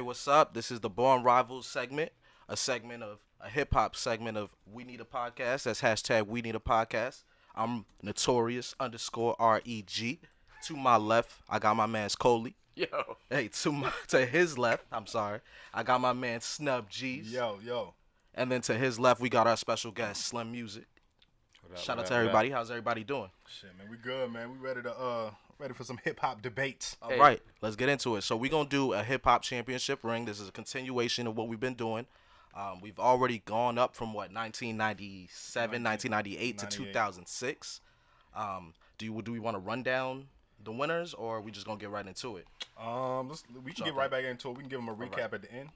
what's up? This is the Born Rivals segment, a hip hop segment of We Need a Podcast. That's hashtag We Need a Podcast. I'm Notorious underscore REG. To my left, I got my man's Coley. Yo. Hey, to his left, I'm sorry, I got my man Snubb G's. Yo. And then to his left, we got our special guest Slim Music. Shout out to everybody. How's everybody doing? Shit, man, we good, man. We ready for some hip hop debates. All right, let's get into it. So we're gonna do a hip hop championship ring. This is a continuation of what we've been doing. We've already gone up from 1997, 1998 to 2006. Do we want to run down the winners, or are we just gonna get right into it? We can get right back into it. We can give them a recap at the end.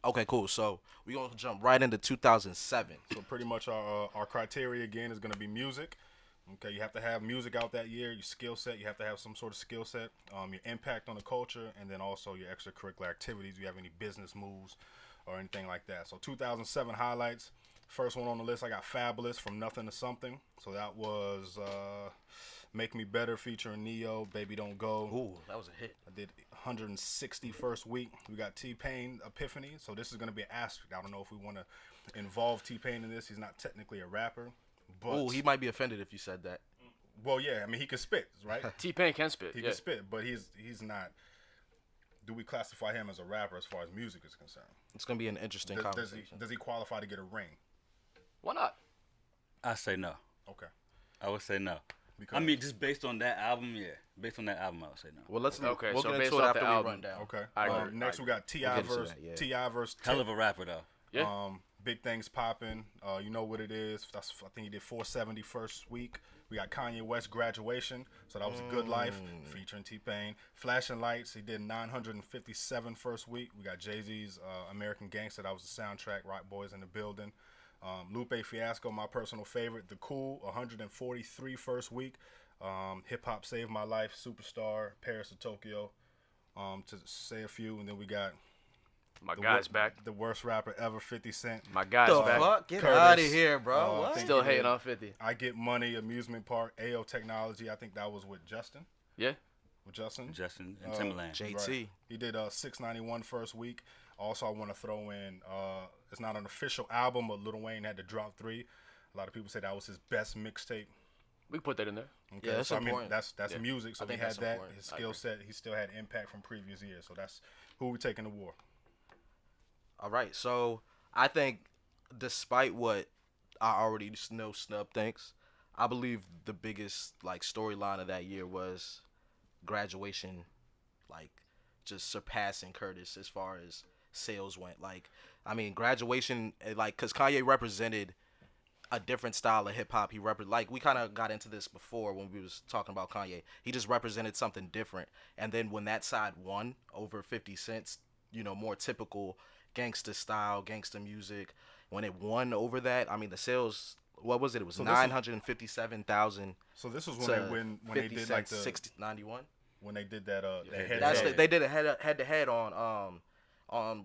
Okay, cool. So we're going to jump right into 2007. So pretty much our criteria, again, is going to be music. Okay, you have to have music out that year. Your skill set, you have to have some sort of skill set. Your impact on the culture, and then also your extracurricular activities. Do you have any business moves or anything like that? So 2007 highlights. First one on the list, I got Fabulous, From Nothing to Something. So that was Make Me Better featuring Neo, Baby Don't Go. Ooh, that was a hit. I did 160 first week. We got T-Pain, Epiphany. So this is going to be an asterisk. I don't know if we want to involve T-Pain in this. He's not technically a rapper. Ooh, he might be offended if you said that. Well, yeah. I mean, he can spit, right? T-Pain can spit. He can spit, but he's not. Do we classify him as a rapper as far as music is concerned? It's going to be an interesting conversation. Does he qualify to get a ring? Why not? I say no. Okay. I would say no. Because I mean, just based on that album, yeah. Based on that album, I would say no. Well, we'll so get based into it off after the we album. run down. Okay. I agree. Next, we got T.I. versus Hell of a rapper, though. Yeah. Big Things Poppin'. You know what it is. I think he did 470 first week. We got Kanye West, Graduation. So that was a Good Life featuring T-Pain. Flashing Lights. He did 957 first week. We got Jay-Z's American Gangster. That was the soundtrack. Rock Boys in the Building. Lupe Fiasco, my personal favorite. The Cool, 143 first week. Hip Hop Saved My Life, Superstar, Paris to Tokyo, to say a few. And then we got My guy's back. the worst rapper ever, 50 Cent. My guy's The back. fuck? Get Curtis, out of here, bro. What? Still hating on 50. I Get Money, Amusement Park, AO Technology. I think that was with Justin. Yeah. With Justin and Timberland. JT. Right. He did 691 first week. Also, I want to throw in, it's not an official album, but Lil Wayne had to drop 3. A lot of people say that was his best mixtape. We can put that in there. Okay, Yeah, that's so important. I mean, that's music. So I he think had that's that. important. His skill set, he still had impact from previous years. So that's who we taking to war. All right, so I think despite what I already know Snub thinks, I believe the biggest storyline of that year was Graduation, just surpassing Curtis as far as sales went. I mean, Graduation, because Kanye represented a different style of hip hop. We kind of got into this before when we was talking about Kanye. He just represented something different, and then when that side won over 50 Cent's, more typical gangster style, gangster music. When it won over that, I mean, the sales, what was it? It was 957,000. So this was when they did the 91. When they did that They did a head to head on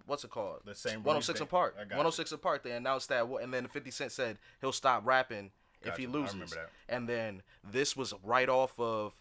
what's it called? The same 106 and Park. I got 106 and Park. They announced that, and then 50 Cent said he'll stop rapping if he loses. I remember that. And then this was right off of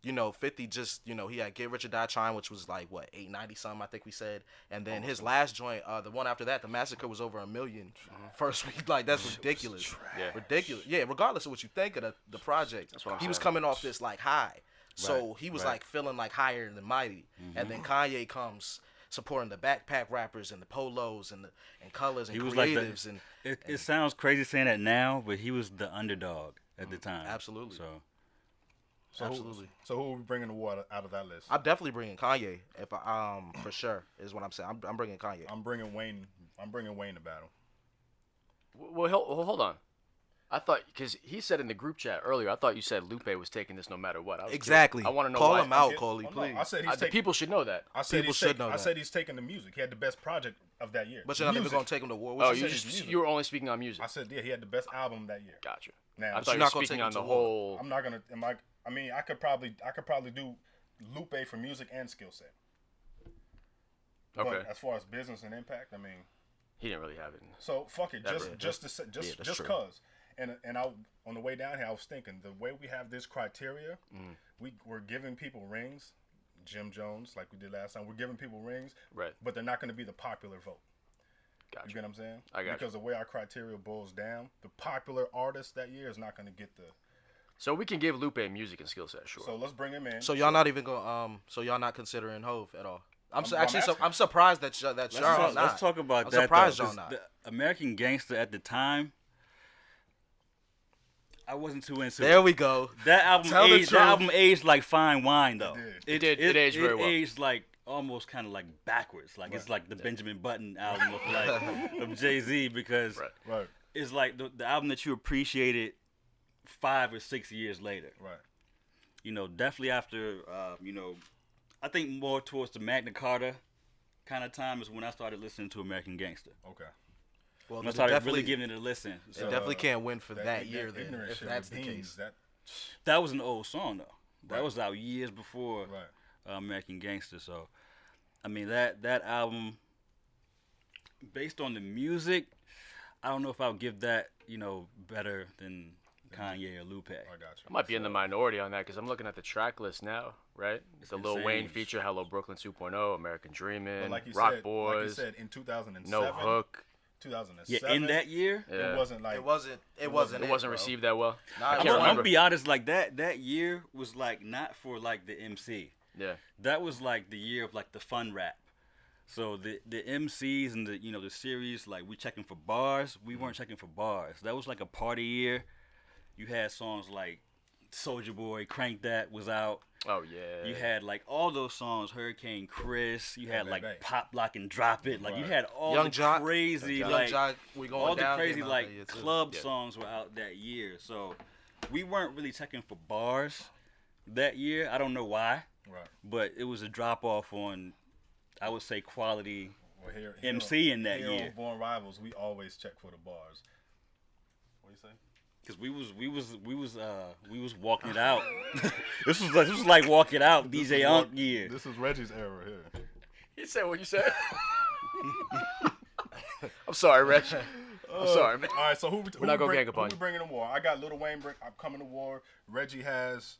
50 just, he had Get Rich or Die Trying, which was 890 something, I think we said. And then his last joint, the one after that, The Massacre, was over 1 million first week. That's ridiculous. Yeah. Ridiculous. Yeah, regardless of what you think of the project, he was coming off this high. So he was feeling higher than mighty. And then Kanye comes supporting the backpack rappers and the polos and colors and He was creatives. It sounds crazy saying that now, but he was the underdog at the time. Absolutely. Absolutely. So who are we bringing the war out of that list? I'm definitely bringing Kanye. For sure is what I'm saying. I'm bringing Kanye. I'm bringing Wayne. I'm bringing Wayne to battle. Well, hold on. I thought, because he said in the group chat earlier, I thought you said Lupe was taking this no matter what. Exactly. I want to know Call why. him out, Coley, please. I said The people should know that. I said People should know I that. said he's taking the music. He had the best project of that year. But you're not even Music. going to take him to war. Oh, What you saying? you were only speaking on music. I said he had the best album that year. Gotcha. Now, I thought you not were gonna speaking take on him the to war. whole. I'm not gonna. I mean, I could probably do Lupe for music and skill set. Okay. But as far as business and impact, I mean, He didn't really have it. so fuck it. That's Just true. cause. And I on the way down here, I was thinking the way we have this criteria, we're giving people rings. Jim Jones, like we did last time. We're giving people rings, Right. but they're not going to be the popular vote. Gotcha. You get what I'm saying? I got Because the way our criteria boils down, the popular artist that year is not going to get the. So we can give Lupe music and skill set, sure. So let's bring him in. So y'all not even going so y'all not considering Hove at all. I'm asking. I'm surprised that y'all Let's not. talk about I'm that. surprised though, y'all 'cause not. The American Gangster at the time, I wasn't too into There it. we go. That Tell the aged, that truth. album aged like fine wine, though. It did. It aged very well. It aged like almost kind of like backwards. Like it's like the Benjamin Button album of like of Jay-Z because Right. it's like the album that you appreciated 5 or 6 years later. Right. You know, definitely after I think more towards the Magna Carta kind of time is when I started listening to American Gangster. Okay. Well, When I it started definitely, really giving it a listen. it So definitely can't win for that year then, ignorant if shit that's with the Beans, case. that was an old song though. That Right. was out years before Right. American Gangster. So, I mean that album, based on the music, I don't know if I would give that better than Kanye or Lupe. I got you. I might be in the minority on that because I'm looking at the track list now, right? The Lil insane. Wayne feature, Hello Brooklyn 2.0, American Dreamin', But like you Rock said, Boys, in 2007, No Hook. 2007. Yeah, in that year, Yeah. It wasn't like It wasn't It wasn't bro. received that well. Nah, I it can't wasn't. I'm remember. gonna be honest. Like that year was like not for like the MC. Yeah. That was like the year of like the fun rap. So the MCs and the series, like we checking for bars. We weren't checking for bars. That was like a party year. You had songs like Soulja Boy, Crank That was out. Oh yeah. You had like all those songs, Hurricane Chris. You had like Baby. Pop Lock and Drop It. Like you Right. had all Young the Jock. crazy Young like Jock, we going all the down crazy came out like that year, too. club Yeah. songs were out that year. So we weren't really checking for bars that year. I don't know why, right. but it was a drop off on, I would say, quality. Well, here, MC in that here year. on Born Rivals, we always check for the bars. What do you say? Cause we was walking it out. this was like walking out DJ Unk year. This is Reggie's era here. You said what you said. I'm sorry, Reg. I'm sorry, man. All right, so who We're not gonna gang who up on we you. bringing to war? I got Lil Wayne. I'm coming to war. Reggie has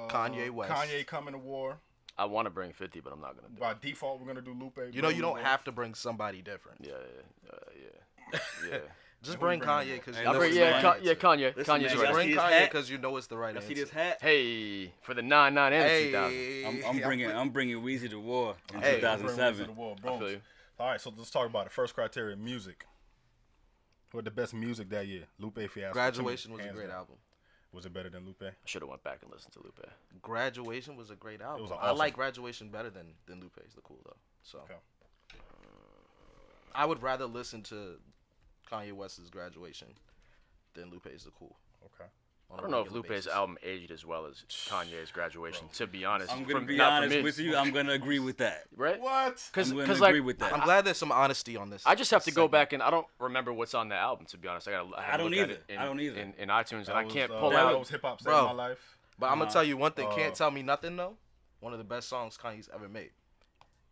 Kanye West. Kanye coming to war. I want to bring 50, but I'm not gonna do it. By default, we're gonna do Lupe. You know, you don't have to bring somebody different. Yeah. Just Who bring you bringing Kanye in? because Hey, you know listen, it's man. the right answer. Kanye. Listen, Kanye's man, right. I Bring see his Kanye hat. because you know it's the right I answer. see this hat. Hey, for the 99 and the 2000. Hey, I'm bringing Weezy to war in Hey, Bring Reggie's to 2007. the war. I feel you. All right, so let's talk about it. First criteria: music. What the best music that year? Lupe Fiasco. Graduation 2, was a hands great down. album. Was it better than Lupe? I should have went back and listened to Lupe. Graduation was a great album. was an I awesome- like Graduation better than Lupe's The Cool though. So Okay. I would rather listen to Kanye West's Graduation than Lupe's The Cool. Okay. on I a don't know if regular Lupe's basis. album aged as well as Kanye's Graduation. To be honest, I'm gonna be not for honest me. with you. I'm gonna agree with that. Right? What? Because I'm gonna like agree with that. I'm glad there's some honesty on this. I just have to go segment. back and I don't remember what's on the album. To be honest, I I don't look at either. it in, I don't either. in iTunes, That and I was, can't that pull out. was Hip Hop Saved Bro. My Life. But I'm gonna tell you one thing. Uh, Can't tell me nothing though. One of the best songs Kanye's ever made.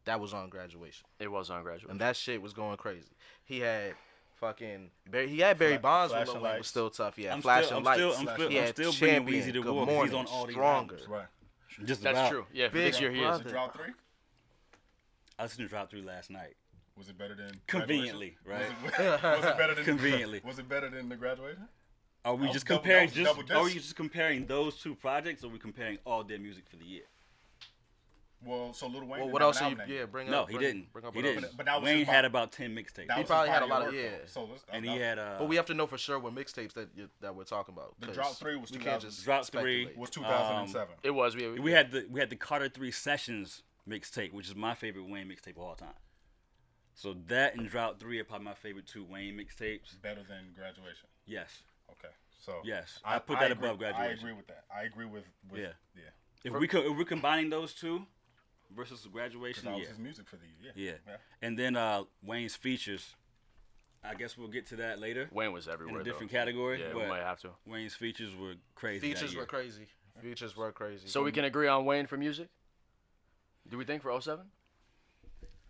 That was on Graduation, It was on Graduation. and that shit was going crazy. He had fucking Barry. He had Barry Bonds when Flashing Lil Wayne was Lights. still tough. He had I'm Flashing still, I'm Lights. still, I'm still, he I'm had still bringing Champion, Weezy to Good war. 'cause Morning, He's on all these Stronger. albums. Right. Just That's about. true. Yeah, for Big this year he brother. is. Was it Drop 3? I listened to Drop 3 last night. Was it better than Conveniently, Graduation? right? Was it better than Conveniently. Was it better than the Graduation? Are we That was just double- comparing? that was double Are we disc. just comparing those two projects, or are we comparing all their music for the year? Well, so Lil Wayne. Well, didn't what have else? an You, album that year. yeah, bring No, up. he bring- didn't. Bring up He what else. didn't. But that was Wayne his had body. about 10 mixtapes. That He was probably his had a body lot of of work, yeah. though. So let's, And he had But we have to know for sure what mixtapes that we're talking about. The 'cause Drop 3 was we can't 2000. just Drop 3 speculate. was 2007. It was. we had the Carter 3 Sessions mixtape, which is my favorite Wayne mixtape of all time. So that and Drought 3 are probably my favorite two Wayne mixtapes. Better than Graduation. Yes. Okay. So Yes. I put that above Graduation. I agree with that. I agree with Yeah. yeah. If we're combining those two versus the Graduation, That was yeah. his music for the year. Yeah. And then Wayne's features. I guess we'll get to that later Wayne was in everywhere. a different though. category. Yeah, we but might have to. Wayne's features were crazy. that Features year. were crazy. Features were crazy. So we can agree on Wayne for music. Do we think for 07?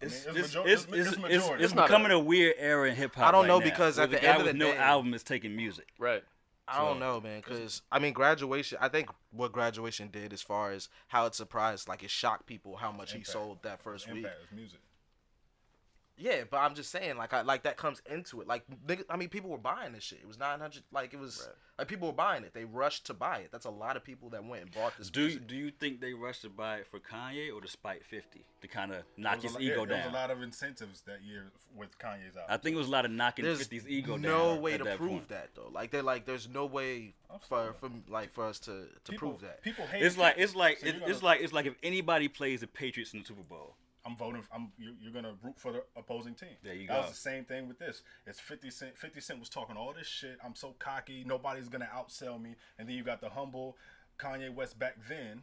It's, I mean, it's it's, major- it's, it's it's, majority. it's It's not becoming a weird era in hip hop. I don't know right now, because where at the guy end of with the no day- album is taking music. Right. I don't know, man, because I mean, graduation. I think what graduation did, as far as how it surprised, like it shocked people how much he Impact. sold that first week. Impact is music. Yeah, but I'm just saying, like that comes into it. Like, nigga, I mean, people were buying this shit. It was 900. Like, it was like people were buying it. They rushed to buy it. That's a lot of people that went and bought this. Do you think they rushed to buy it for Kanye or to spite 50 to kind of knock his ego down? There was a lot of incentives that year with Kanye's album. I think it was a lot of knocking There's 50's ego down. no way at to that prove point. that though. Like there's no way for us to prove that. People hate. It's like So it's like if anybody plays the Patriots in the Super Bowl. I'm voting. You're gonna root for the opposing team. There you That go. was the same thing with this. It's 50 Cent. 50 Cent was talking all this shit. I'm so cocky. Nobody's gonna outsell me. And then you got the humble Kanye West back then.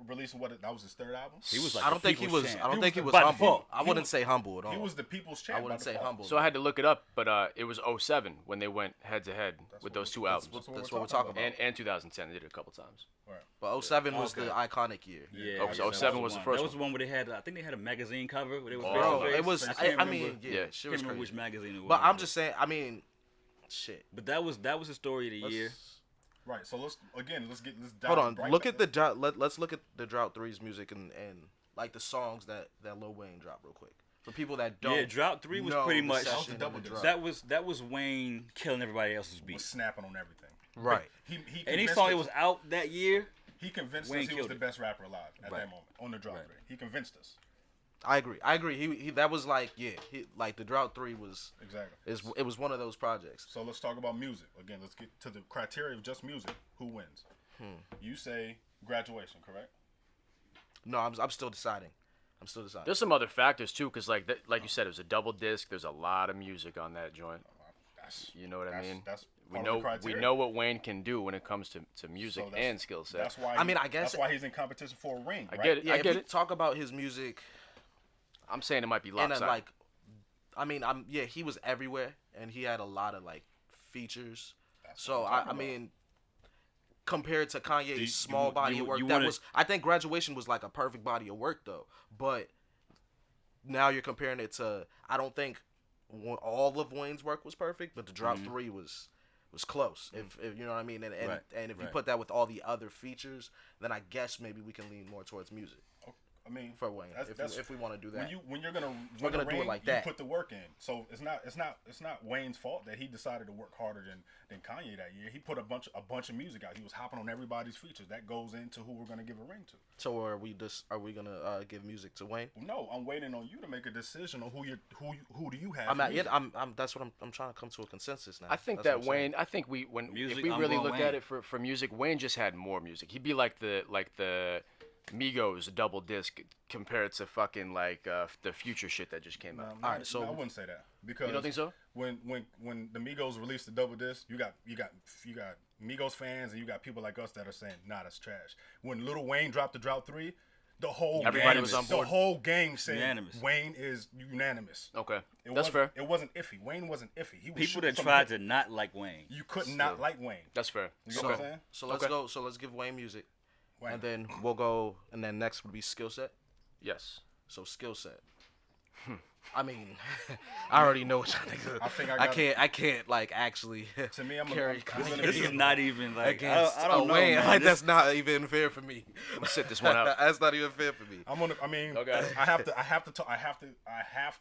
Releasing that was his third album. He was like I don't the think he people's was. champ. I don't think he was by humble. default. I wouldn't say humble at all. He was the people's champ. I wouldn't by say default. humble. So I had to look it up, but it was 07 when they went head to head with those two albums. That's what we're talking about. And 2010, they did it a couple times. Right. But 07 was Okay. the iconic year. Yeah, Oh, so that 07 was the one. first That was one. the one where they had. I think they had a magazine cover where they was Oh, face to it was. face. I can't mean, remember- yeah, Yeah. shit can't was remember crazy. which magazine it was. But I'm just saying. I mean, shit. But that was the story of the year. Right. So let's dive Hold on. right Look back at the drought. Let's look at the Drought 3's music and like the songs that Lil Wayne dropped real quick for people that don't. Yeah, Drought 3 was know pretty the much session That was the and the double drought. that was Wayne killing everybody else's was beats. snapping on everything. Right. He Any convinced song that us- was out that year, He convinced Wayne us he was killed the it. best rapper alive at Right. that moment on the Drought Right. 3. He convinced us. I agree. He that was like like the Drought 3 was Exactly. it was one of those projects. So let's talk about music. Again, let's get to the criteria of just music. Who wins? You say Graduation, correct? No, I'm still deciding. There's some other factors too, because like you said, it was a double disc. There's a lot of music on that joint. You know what I mean? That's We part of the know criteria. what Wayne can do when it comes to music So that's- and skill set. That's why. I mean, I guess- that's why he's in competition for a ring. I Right? get it. Yeah, I if get we it. talk about his music I'm saying it might be and lopsided. then like, I mean, he was everywhere and he had a lot of like features. That's So what I'm I talking about. mean, compared to Kanye's you- small you- body you- of work, you that wanna- was I think Graduation was like a perfect body of work though. But now you're comparing it to I don't think all of Wayne's work was perfect, but the Drought 3 was close. If you know what I mean, and Right, and if you right. put that with all the other features, then I guess maybe we can lean more towards music I mean, for Wayne that's- if we want to do that. when you're gonna We're run a gonna do it ring, like you that. put the work in. So it's not Wayne's fault that he decided to work harder than Kanye that year. He put a bunch of music out. He was hopping on everybody's features. That goes into who we're gonna give a ring to. So are we gonna give music to Wayne? No, I'm waiting on you to make a decision on who do you have. I'm for not yet. music. I'm that's what I'm trying to come to a consensus now. I think That's that what I'm saying. Wayne. I think if Music, we I'm really going look Wayne. at it for music, Wayne just had more music. He'd be like the Migos double disc compared to fucking like the Future shit that just came out. All right, so- I wouldn't say that because You don't think so? When the Migos released the double disc, you got Migos fans and you got people like us that are saying, nah, that's trash. When Lil Wayne dropped the Drought 3, the whole Everybody gang, was on the board. whole gang said Unanimous. Wayne is unanimous. Okay, It that's wasn't- fair. It wasn't iffy. Wayne wasn't iffy. He was people shooting that some tried hit- to not like Wayne. You could not like Wayne. That's fair. You know what I'm Okay. saying? So let's Okay. go. So let's give Wayne music, Wayne. and then we'll go. And then next would be Skillset. Yes. So Skillset. I mean, I already know what y'all niggas. I think I I got- can't like actually To me, I'm carry gonna This be is not even like against I don't know. Wayne. man. Like This- that's not even fair for me. I'm gonna sit this one out. That's not even fair for me. I mean, Okay. I have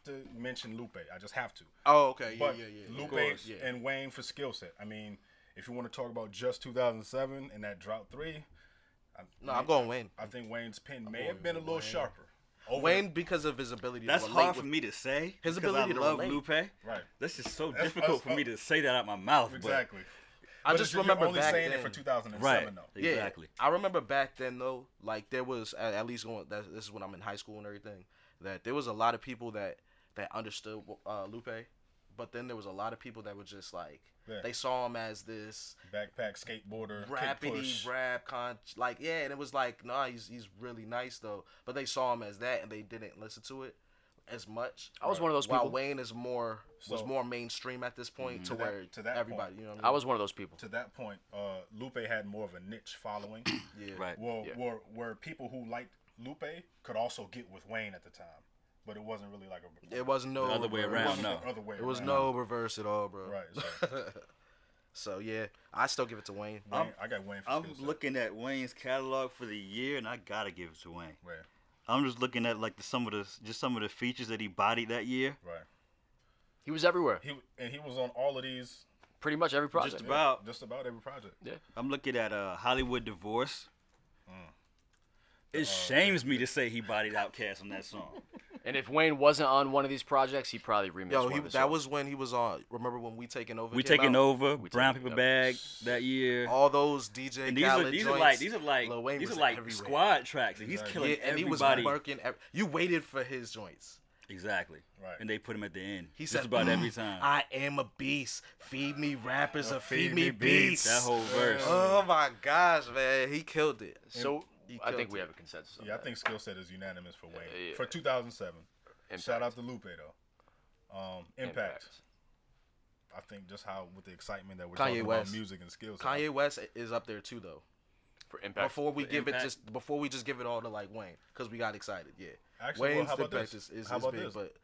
to mention Lupe. I just have to. Oh, okay. Yeah, But yeah. Lupe course, yeah. and Wayne for skill set. I mean, if you want to talk about just 2007 and that Drought 3, No, I'm going Wayne. I think Wayne's pen may have been a little sharper. Over Wayne because of his ability That's to relate hard with for me to say. his because ability I to love relate. Lupe. Right. This is so That's- difficult for me to say that out my mouth. Exactly. I But just you're remember only back saying then. it for 2007 Right. though. Yeah, Exactly. I remember back then though, like there was at least going. This is when I'm in high school and everything. That there was a lot of people that understood Lupe, but then there was a lot of people that were just like Yeah. they saw him as this Backpack skateboarder, kick rapidy push. rap like yeah, and it was like nah, he's really nice though, but they saw him as that and they didn't listen to it as much. I was one of those While people. Wayne was So- more mainstream at this point to To that- where to that everybody, point. you know what I I mean? was one of those people. To that point, Lupe had more of a niche following. Yeah. Right. Well, Yeah. where people who liked Lupe could also get with Wayne at the time, but it wasn't really like a. It wasn't no The other way reverse. around, wasn't no. the other way It was around. no reverse at all, bro. Right. So. So yeah, I still give it to Wayne. I got Wayne for I'm Skillset. looking at Wayne's catalog for the year, and I gotta give it to Wayne. Right. I'm just looking at like some of the features that he bodied that year. Right. He was everywhere. He was on all of these. Pretty much every project. Just about every project. Yeah. I'm looking at Hollywood Divorce. It shames me to say he bodied Outkast on that song. And if Wayne wasn't on one of these projects, he probably remixed Yo, one of the that songs. was when he was on. Remember when We Taking Over? We came Taking out? Over, Brown Paper Taking- Bag that year. All those DJ And Khaled these joints. are like Lil Wayne was everywhere. squad tracks, and he's Exactly. killing Yeah, and he was everybody. working. You waited for his joints. Exactly. Right. And they put him at the end. He Just said, about every time. I am a beast. Feed me rappers or feed feed me me beats. beats. That whole verse. Oh my gosh, man, he killed it. So He I killed think we it. have a consensus on Yeah, I that. think Skillset is unanimous for Wayne yeah. for 2007. Impact. Shout out to Lupe though. Impact. I think just how with the excitement that we're Kanye talking West. about music and skills. Kanye West is up there too, though. For Impact. Before we Impact. just give it all to like Wayne, because we got excited. Yeah, Actually, well, Wayne's how about impact this? is How about big, this? but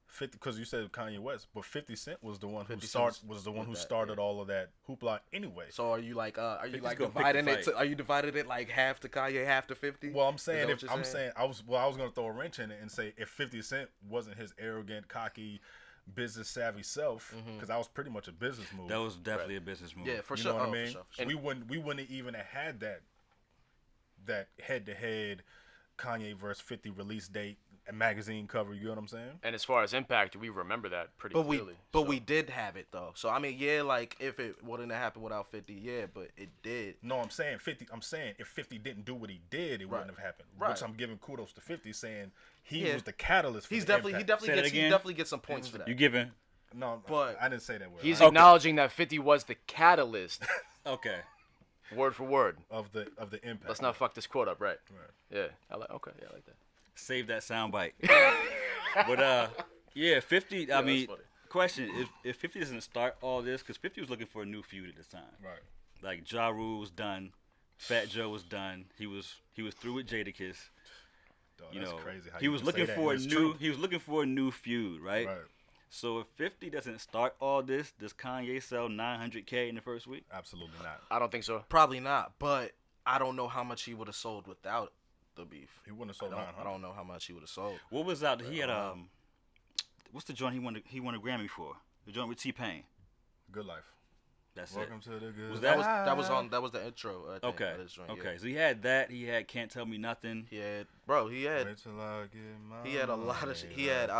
50, because you said Kanye West, but 50 Cent was the one who 50 Cent was the one with who that, started yeah. all of that hoopla anyway. so are you like 50's gonna pick the dividing it? fight. Are you dividing it like half to Kanye, half to 50? Well, I'm Is saying that if what you're saying? I was gonna throw a wrench in it and say if 50 Cent wasn't his arrogant, cocky, business savvy self, because that was pretty much a business move. That was definitely a business move. Yeah, for you sure. know what Oh, I mean? for sure, for sure. We wouldn't even have had that head to head Kanye versus 50 release date and magazine cover. You know what I'm saying? And as far as Impact, we remember that pretty But clearly. we did have it though. So I mean, yeah, like if it wouldn't have happened without 50, yeah, but it did. No, I'm saying 50. I'm saying if 50 didn't do what he did, it wouldn't have happened. Right. Which I'm giving kudos to 50, saying he Yeah. was the catalyst. For He's the definitely impact. Say that again? he definitely gets some points for that. You giving? No, But- I didn't say that word. He's I- acknowledging that 50 was the catalyst, Okay. word for word. of the impact. Let's not fuck this quote up, right? Right. Yeah. I like that. Save that soundbite. But yeah, 50. I that's mean, funny. question: if 50 doesn't start all this, because 50 was looking for a new feud at this time. Right. Like Ja Rule was done, Fat Joe was done. He was through with Jadakiss. Dog, You that's know, crazy. How he you was can looking say that, for a and it's new. true. He was looking for a new feud, right? Right. So if 50 doesn't start all this, does Kanye sell 900K in the first week? Absolutely not. I don't think so. Probably not, but I don't know how much he would have sold without the beef. He wouldn't have sold I 900. don't know how much he would have sold. What was out? He had what's the joint he won a Grammy for? The joint with T-Pain. Good life. That's Welcome it. to the good. Was That that was the intro. I think, Okay. of this joint, Okay. yeah. So he had that. He had Can't Tell Me Nothing. He had Wait till I get my he had a lot of shit. He money had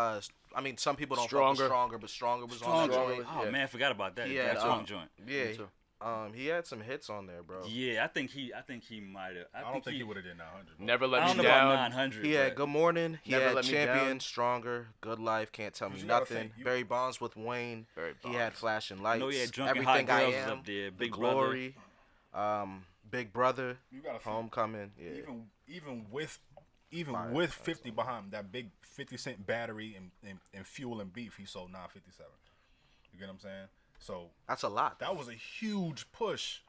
I mean some people don't Stronger. fuck with Stronger, but Stronger was on that Stronger. joint. Oh Yeah. man, I forgot about that. He had, That's on joint. Yeah, Me too. he had some hits on there, bro. Yeah, I think he might have. I don't think he would have did 900. bro. Never let I me don't know about down. 900. He had but Good Morning. He Never had Let Me Champion, Down. Stronger, Good Life, Can't Tell Me you gotta Nothing. think, you- Barry Bonds with Wayne. Barry He had Bonds. Flashing I Lights. know he had Drunk and Everything Hot I Girls Am. up there. The Big Brother. Glory. Big Brother. You gotta think, Homecoming. Yeah. even with Fire. 50 behind that big 50 cent battery and fuel and beef, he sold 957. You get what I'm saying? So That's a lot. that was a huge push.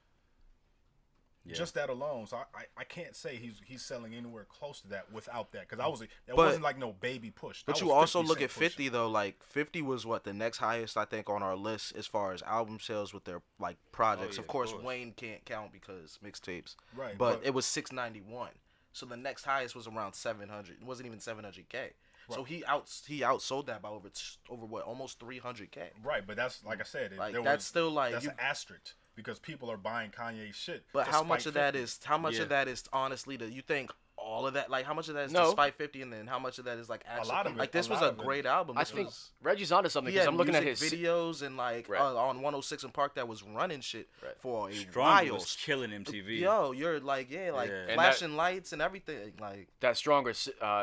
Yeah. Just that alone, so I can't say he's selling anywhere close to that without that, because that But- wasn't like no baby push. That But you was also 50 look Cent at 50 though. Like 50 was what the next highest I think on our list as far as album sales with their like projects. yeah, of course, of course. Wayne can't count because mixtapes. Right, But but- it was 691. So the next highest was around 700. It wasn't even 700K. So he outsold that by over what almost 300K. Right, but that's like I said, Like, there that's was- still, like, that's you- an asterisk because people are buying Kanye shit. But how much despite of that 50. is Yeah. of that is honestly you think all of that like how much of that is No. despite 50 and then how much of that is like actually lot of it- like this a was lot a of it- great album. I This think was, Reggie's onto something he because had I'm looking at music his videos and like Right. on 106 and Park that was running shit Right. for a Stronger while. was killing MTV. Yo, you're like Yeah. And flashing lights and everything. Like that Stronger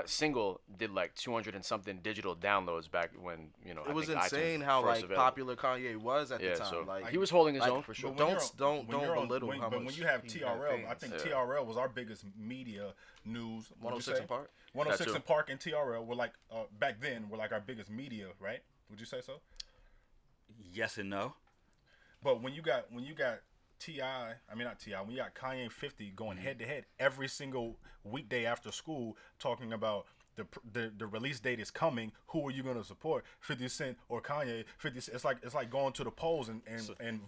single did like 200 and something digital downloads back when it I was think insane iTunes how first like available. popular Kanye was at Yeah, the time. so like he was holding his like, own for sure. But when Don't when you're on- belittle when, how but much when you have he had TRL, I fans. think Yeah. TRL was our biggest media news. Would you 106 say? and Park. 106 That and Park and TRL were like back then were like our biggest media, right? Would you say so? Yes and no. But when you got T.I., I mean not T.I., when you got Kanye and 50 going head to head every single weekday after school talking about the release date is coming. Who are you going to support? 50 Cent or Kanye? 50 Cent. It's like going to the polls and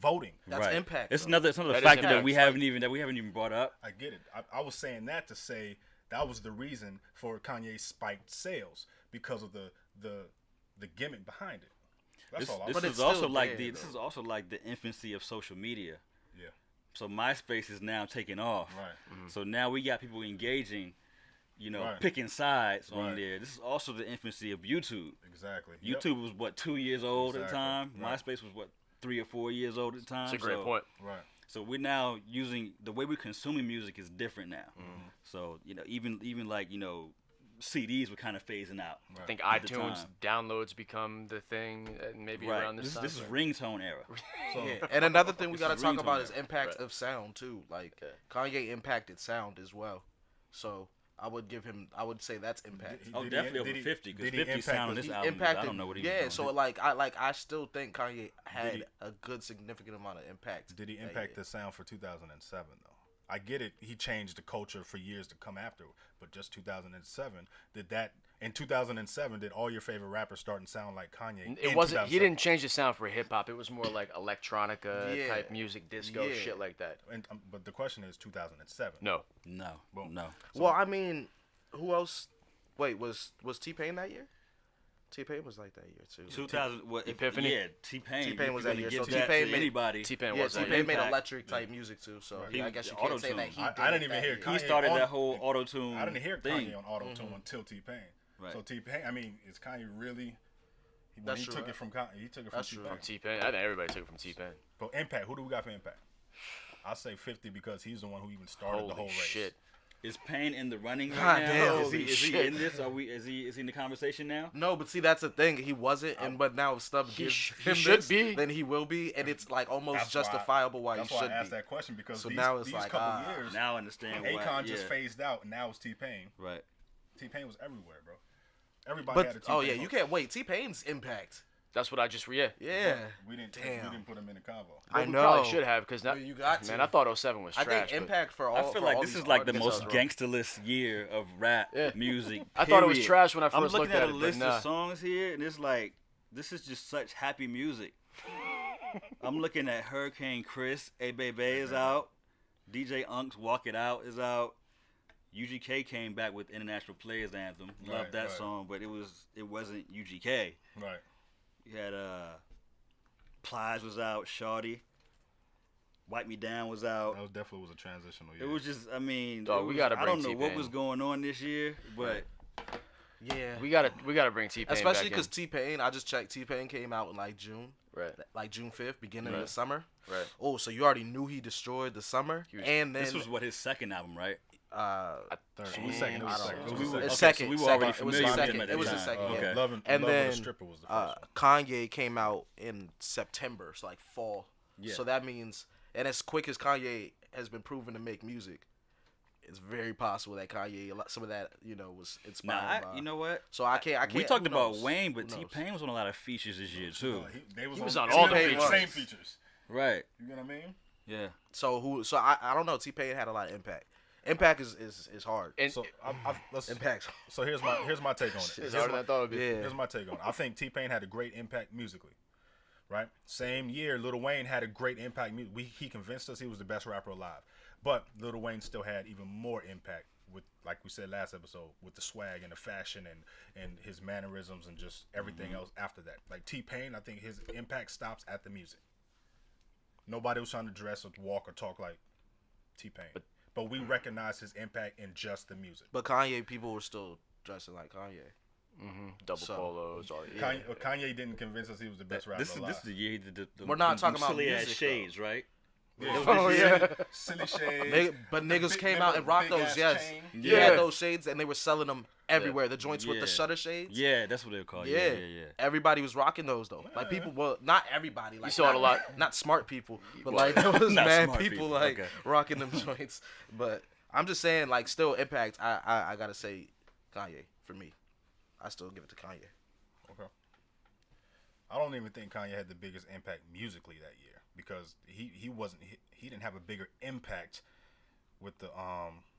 voting. That's right. impact. It's though. another That is factor that impact. we haven't even brought up. I get it. I was saying that to say that was the reason for Kanye's spiked sales because of the gimmick behind it. That's all. This But is it's also still like there, the this though. is also like the infancy of social media. Yeah. So MySpace is now taking off. Right. So now we got people engaging, Right. picking sides on Right. there. This is also the infancy of YouTube. Exactly. Yep. YouTube was what 2 years old at the Exactly. time. Right. MySpace was what 3 or 4 years old at the time. That's a great So- point. Right. So we're now using the way we're consuming music is different now. Mm-hmm. So even like CDs were kind of phasing out. I think At the iTunes time. downloads become the thing maybe Right. around this time. This is ringtone era. So Yeah. And another thing we It's gotta a talk ringtone about is now. impact Right. of sound too. Like Okay. Kanye impacted sound as well. So I would say that's impact. Oh, Did he- definitely did over he- 50 because did he 50 impact sound on the- this He album. impacted. I don't know what he was yeah, doing. so I still think Kanye had he- a good significant amount of impact. Did he that impact year. the sound for 2007 though? I get it. He changed the culture for years to come after, but just 2007. In 2007 did all your favorite rappers start and sound like Kanye? It in wasn't. He 2007? didn't change the sound for hip hop. It was more like electronica Yeah. type music, disco, Yeah. shit like that. But the question is 2007. No, No, Well, no. Well, I mean, who else? Wait, was T-Pain that year? T-Pain was like that year too. 2000. What? Epiphany? Yeah, T-Pain. T-Pain If was you're that gonna year, give so that T-Pain to made- anybody. T-Pain Yeah, was that. T-Pain made Impact. electric type music too. So Right. yeah, I He- guess you auto-tune. can't say that he. I did didn't it even that hear year. Kanye He started on- that whole auto tune. I didn't hear thing. Kanye on auto tune until T-Pain. Right. So T-Pain, I mean, is Kanye really? When That's he true, took right? it from Kanye. He took it from That's true. T-Pain. From T-Pain. I think everybody took it from T-Pain. But Impact, who do we got for Impact? I'll say 50 because he's the one who even started the Holy whole race. shit. Is Pain in the running right God now? damn. Is he Shit. in this? Is he in the conversation now? No, but see, that's the thing. He wasn't, but now if Snubb He gives sh- he him should this, be. then he will be, and it's like almost That's justifiable why he That's why I should asked be. that question because So these, now it's these like, couple years, Now I understand why. Akon just yeah. phased out, and now it's T-Pain. Right. T-Pain was everywhere, bro. Everybody But had a T-Pain. oh yeah, you can't wait. T-Pain's impact. That's what I just yeah. Yeah, We didn't Damn. put him in the convo. I We know. probably should have because now Well, you got man, to. I thought 07 was I trash. think but impact for all. I feel for like all this these is like the artists most is wrong. gangsterless year of rap Yeah. music. I thought it was period. trash when I I'm first looking looked at at a it, list but nah. of songs here, and it's like this is just such happy music. I'm looking at Hurricane Chris, A Baby is out, DJ Unk's Walk It Out is out. UGK came back with International Players Anthem. Love Right, that right. song, but it wasn't UGK. Right. You had Plies was out, Shawty. Wipe Me Down was out. That definitely was a transitional year. It was just, I mean, Dog, it we was- gotta I don't know bring what T-Pain. was going on this year, but Yeah, we gotta bring T-Pain especially back because in. T-Pain. I just checked. T-Pain came out in like June, Right, like June 5th, beginning of Right. the summer. right. Oh, so you already knew he destroyed the summer, He was- and then this was what his second album, right? Third. Damn, It was second. It was I don't second. know. It was So we were- second. It's okay, second. so we were second. already It was familiar the with second. him at It was the the time. second. Okay. Yeah. Love And Love then the Stripper was the first one. Kanye came out in September, so like fall. Yeah. So that means, and as quick as Kanye has been proven to make music, it's very possible that Kanye, some of that, was inspired by. You know what? So I can't. We talked who about knows? Wayne, but Who knows? T-Pain was on a lot of features this year too. They He was on all all the the features. same features. Right. You know what I mean? Yeah. So I don't know. T-Pain had a lot of impact. Impact is hard. And So let's. Impact. So here's my take on it. it's Here's harder than my- I thought it'd be. Yeah. Here's my take on it. I think T-Pain had a great impact musically. Right? Same year, Lil Wayne had a great impact. He convinced us he was the best rapper alive. But Lil Wayne still had even more impact with, like we said last episode, with the swag and the fashion and his mannerisms and just everything else after that. Like T-Pain, I think his impact stops at the music. Nobody was trying to dress or walk or talk like T-Pain. But we recognize his impact in just the music. But Kanye, people were still dressing like Kanye. Double So- polos, all that. Kanye didn't convince us he was the best rapper This alive. is the year he did the We're not them talking about silly ass music, shades, right? Oh, yeah. Silly shades. But niggas big- came big- out and rocked big those. ass Yes, chain. he Yeah. had those shades, and they were selling them everywhere. The joints with the Yeah. shutter shades. Yeah, that's what they were called. Yeah. Yeah. Everybody was rocking those though. Like people, well, not everybody. Like saw it not, a lot. Not smart people, but Well, like there was not mad smart people people, like okay. rocking them joints. But I'm just saying, like, still impact. I gotta say, Kanye for me. I still give it to Kanye. Okay. I don't even think Kanye had the biggest impact musically that year because he didn't have a bigger impact with the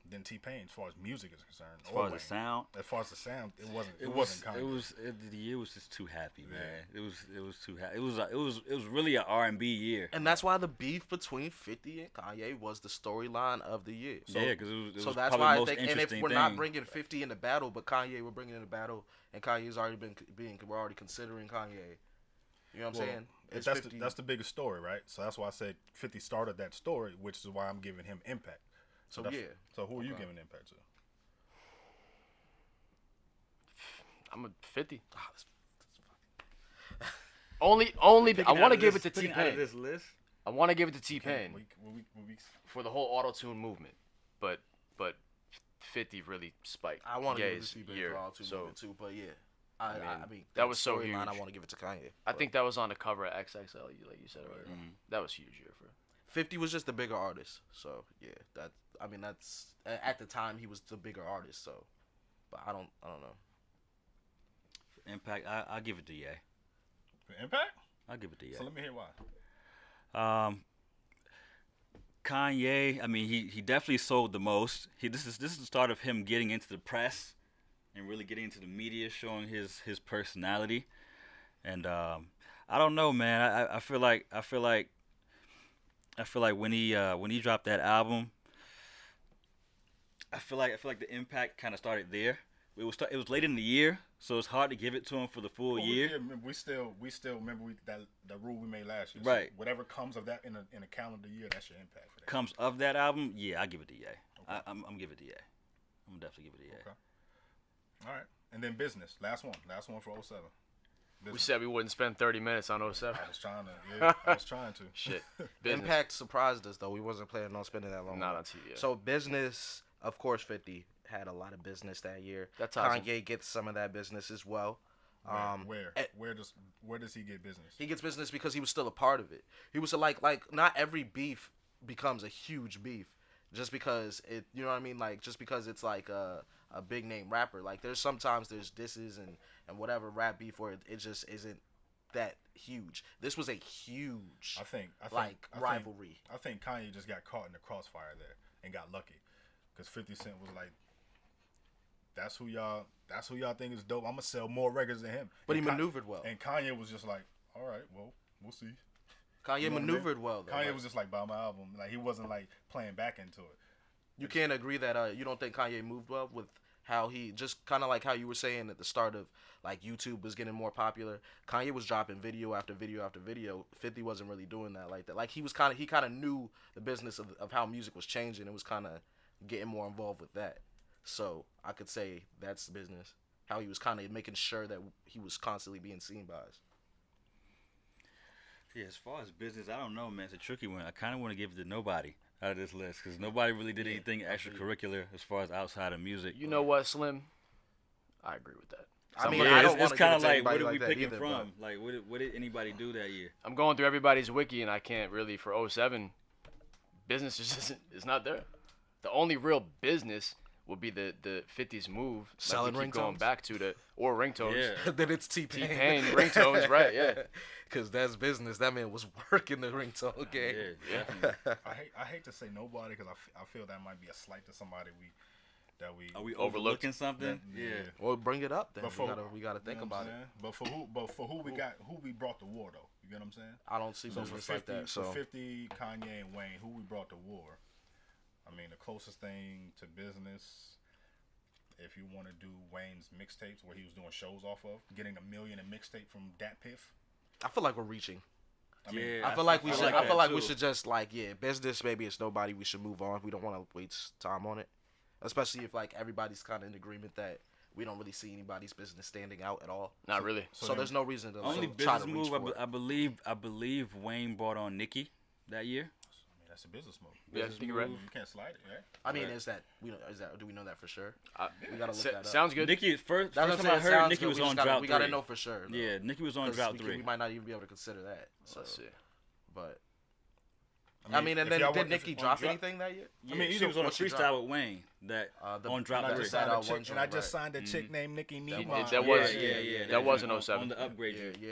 than T-Pain as far as music is concerned. As far as the sound, it wasn't Kanye. The year was just too happy, man. It was too happy. It was really an R&B year. And that's why the beef between 50 and Kanye was the storyline of the year. So, Yeah, because it was so that's probably why the I most think, and if interesting we're not thing. bringing 50 in the battle, but Kanye we're bringing in the battle, and Kanye's already we're already considering Kanye. You know what I'm saying? It's That's 50. that's the biggest story, right? So that's why I said 50 started that story, which is why I'm giving him impact. So yeah. So who are you giving impact to? I'm a 50. Ah, Only. I want to give it to Picking out of T-Pain. this list. I want to give it to T-Pain We for the whole auto-tune movement, but 50 really spiked. I want to give it Ye's to T-Pain year. for all two So movement too, but yeah. I mean that was so storyline, huge. I want to give it to Kanye. I but think that was on the cover of XXL, like you said earlier. That was a huge year for. 50 was just the bigger artist. So yeah, that's at the time he was the bigger artist. So, but I don't know. Impact. I'll give it to Ye. impact. I'll give it to Ye. So let me hear why. Kanye, I mean, he definitely sold the most. This is the start of him getting into the press and really getting into the media, showing his personality. And I don't know, man. I feel like when he dropped that album, I feel like the impact kind of started there. It was late in the year, so it's hard to give it to him for the full year. We still remember that the rule we made last year. Right. So whatever comes of that in a calendar year, that's your impact for that. Comes of that album, yeah, I give it to Ye. Okay. I'm give it to Ye. I'm definitely give it to Ye. Okay. All right. And then business. Last one for 07. We said we wouldn't spend 30 minutes on 07. I was trying to. Shit. Business. Impact surprised us though. We wasn't planning on spending that long. Not on TV. Yeah. So business, of course, 50 had a lot of business that year. That's awesome. Kanye gets some of that business as well. Where does he get business? He gets business because he was still a part of it. He was like not every beef becomes a huge beef just because it, you know what I mean, like just because it's like a big name rapper. Like there's sometimes there's disses and whatever rap beef where it just isn't that huge. This was a huge rivalry. I think Kanye just got caught in the crossfire there and got lucky because 50 Cent was like, that's who y'all think is dope. I'm gonna sell more records than him. But and he maneuvered well. And Kanye was just like, all right, well, we'll see. Kanye You know what I mean? maneuvered well though. Kanye like, was just like, buy my album. Like he wasn't like playing back into it. you can't agree that you don't think Kanye moved well with how he just kind of like how you were saying at the start of like YouTube was getting more popular. Kanye was dropping video after video after video. 50 wasn't really doing that like that. Like he kind of knew the business of how music was changing and was kind of getting more involved with that. So I could say that's the business. How he was kind of making sure that he was constantly being seen by us. Yeah, as far as business, I don't know, man. It's a tricky one. I kind of want to give it to nobody out of this list because nobody really did anything extracurricular as far as outside of music. You know what, Slim? I agree with that. I mean, Yeah, I don't it's want kind to of like, what anybody are we like that picking either, from? Like, what did anybody do that year? I'm going through everybody's wiki and I can't really for 07. Business is not there. The only real business would be the 50s move. Selling like we keep going ringtones? back to or ringtones. Yeah. Then it's T-Pain. T-Pain ringtones, right? Yeah. Because that's business. That man was working the ringtone game. Yeah, definitely. I hate to say nobody because I feel that might be a slight to somebody Are we overlooking something? Yeah. Well, bring it up then. But We gotta think about it. But for who we brought the war though? You get what I'm saying? I don't see So for business 50, like that. So for 50, Kanye and Wayne, who we brought to war? I mean, the closest thing to business, if you want to do Wayne's mixtapes where he was doing shows off of, getting $1 million in mixtape from Dat Piff. I feel like we're reaching. Yeah, I feel like we should. I feel like we too. should just business. Maybe it's nobody. We should move on. We don't want to waste time on it, especially if like everybody's kind of in agreement that we don't really see anybody's business standing out at all. Not really. So there's no reason to Only try business to reach move for it. I believe Wayne brought on Nicki that year. I mean, that's a business move. Yeah, I think you're right. You can't slide it, right? I mean, Right. do we know that for sure? We gotta look that up. Sounds good. Nicki first That's time what I'm I saying, heard sounds Nicki good. was We just on gotta- drought We 3. gotta know for sure. though. Yeah, Nicki was on 'Cause drought we 3. might not even be able to consider that. So, Let's see. but and if then y'all did want- Nicki if- drop on anything that year? Yeah, I mean, she either was on a what she freestyle dropped. with Wayne that The- on drought And I 3. just signed That a one chick, joint, and I just right. signed a chick named Nicki That Nima. was- yeah. that was in on 07. the upgrade. Yeah.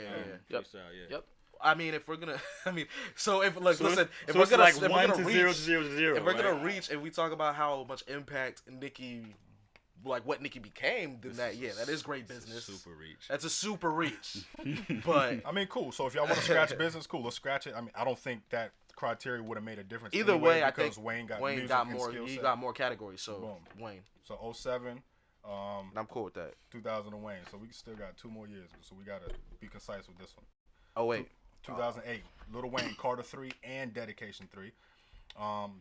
Freestyle, yeah. Yep. I mean, if we're gonna, I mean, so if like, So listen, if so we're it's gonna, like if we're 1 gonna to reach, 0 to 0 to 0. if we're gonna right? reach, and we talk about how much impact Nicki, like what Nicki became, then that is great business. Super reach. That's a super reach. But I mean, cool. So if y'all want to scratch business, cool. Let's scratch it. I mean, I don't think that criteria would have made a difference. either anyway way, I because think Wayne got Wayne music got and more. skill He set. got more categories. So Boom. Wayne, So 07, and I'm cool with that. 2000 and Wayne. So we still got 2 more years. So we gotta be concise with this one. Oh wait, 2008, Lil Wayne, Carter 3 and Dedication 3.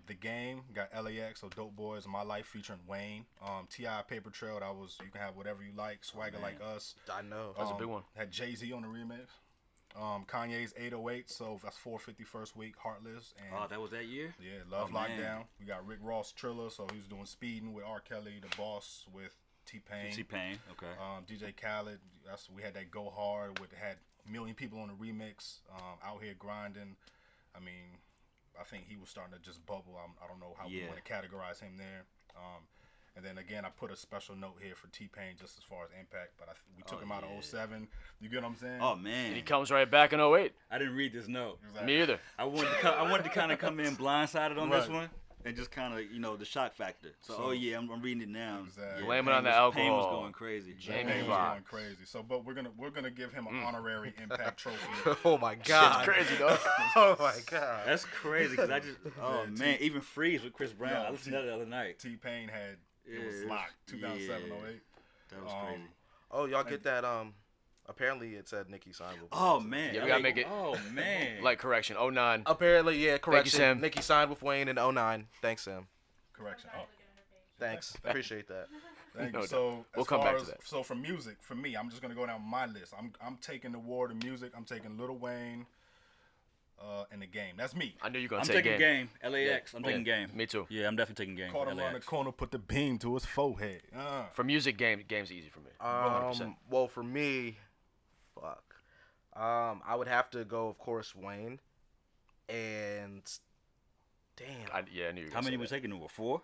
The Game got LAX, so Dope Boys, My Life featuring Wayne. T.I. Paper Trail, that was You Can Have Whatever You Like, Swagger Like Us. I know. That's a big one. Had Jay-Z on the remix. Kanye's 808, so that's 450 first week, Heartless. And Oh, that was that year? yeah, Love Oh, man. Lockdown. We got Rick Ross Triller, so he was doing Speeding with R. Kelly, The Boss with T-Pain. T-Pain, okay. DJ Khaled, we had that Go Hard with had a million people on the remix. Out Here Grinding. I mean, I think he was starting to just bubble. I don't know how we Yeah. want to categorize him there. And then again, I put a special note here for T-Pain just as far as impact, but we took him out of yeah. 07. You get what I'm saying? Oh, And man. he comes right back in 08. I didn't read this note. Me either. I wanted to kind of come in blindsided on this Right. one. And just kind of, the shock factor. So, So- I'm reading it now. Exactly. Blame it Pain on the Pain was alcohol. going crazy. Jamie Pain was Foxx. going crazy. So, but we're gonna give him an honorary impact trophy. Oh my God. It's crazy, though. Oh my God. That's crazy because I just, oh Yeah, man, even Freeze with Chris Brown. Yo, I listened to that the other night. T-Pain had it was Yeah, locked. 2007, yeah. 08. That was crazy. Oh, y'all get that? Apparently it said Nicki signed with. Oh Wayne. man, Yeah, we gotta make it- Oh man, Like, correction, 09. Apparently, yeah. Correction. Sam. Nicki signed with Wayne in 09. Thanks, Sam. Correction. Oh, Thanks. Appreciate that. thank No you. doubt. So We'll as come far back to as- that. So for music, for me, I'm just gonna go down my list. I'm taking the award of music. I'm taking Lil Wayne, and The Game. That's me. I knew you were I'm going to say taking game. game. LAX. I'm taking game. Me too. Yeah, I'm definitely taking game. Caught him around the LAX. corner, put the beam to his forehead. For music, game's easy for me. 100%. Well, for me, fuck. I would have to go, of course, Wayne, and damn. I knew you were How gonna many say we that. taking over? 4?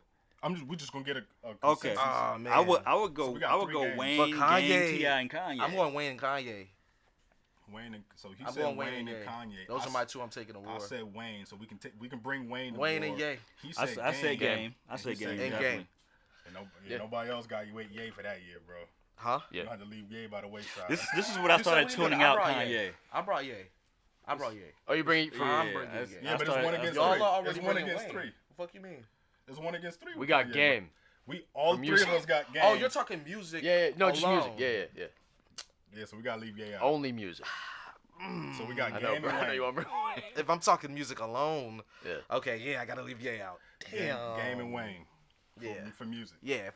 We're just gonna get a Okay. consensus. Oh man. I would So go. we got I would 3 go games. Wayne, But Kanye- Game, T.I. and Kanye. I'm going Wayne and Kanye. Wayne and so he I'm said going Wayne Wayne and Kanye. Those I are my two. I'm taking award. I said Wayne, so we can bring Wayne. to Wayne the and award. Ye. He I said said game. I And said he game. And definitely. game. And Yeah. nobody else got you Ye for that year, bro. Huh? Yeah. You had to leave Ye by the wayside. This is what I You said started we did. tuning I out brought Kanye. Ye. I brought Ye. I brought Ye. Oh, you bring it Yeah, from. I'm bringing that's- Ye. yeah, but it's started- one against Y'all three. are already It's one bringing against Wayne. 3. The fuck you mean? It's 1 against 3. We got game. We all From 3 music. of us got game. Oh, you're talking music. Yeah. No, just music. alone. Yeah. Yeah, so we gotta leave Ye out. Only music. So we got I game know, and bro. I know Wayne. you want to bring Wayne. If I'm talking music alone, Yeah. okay, yeah, I gotta leave Ye out. Game, Damn. game and Wayne. For, Yeah. for music. Yeah,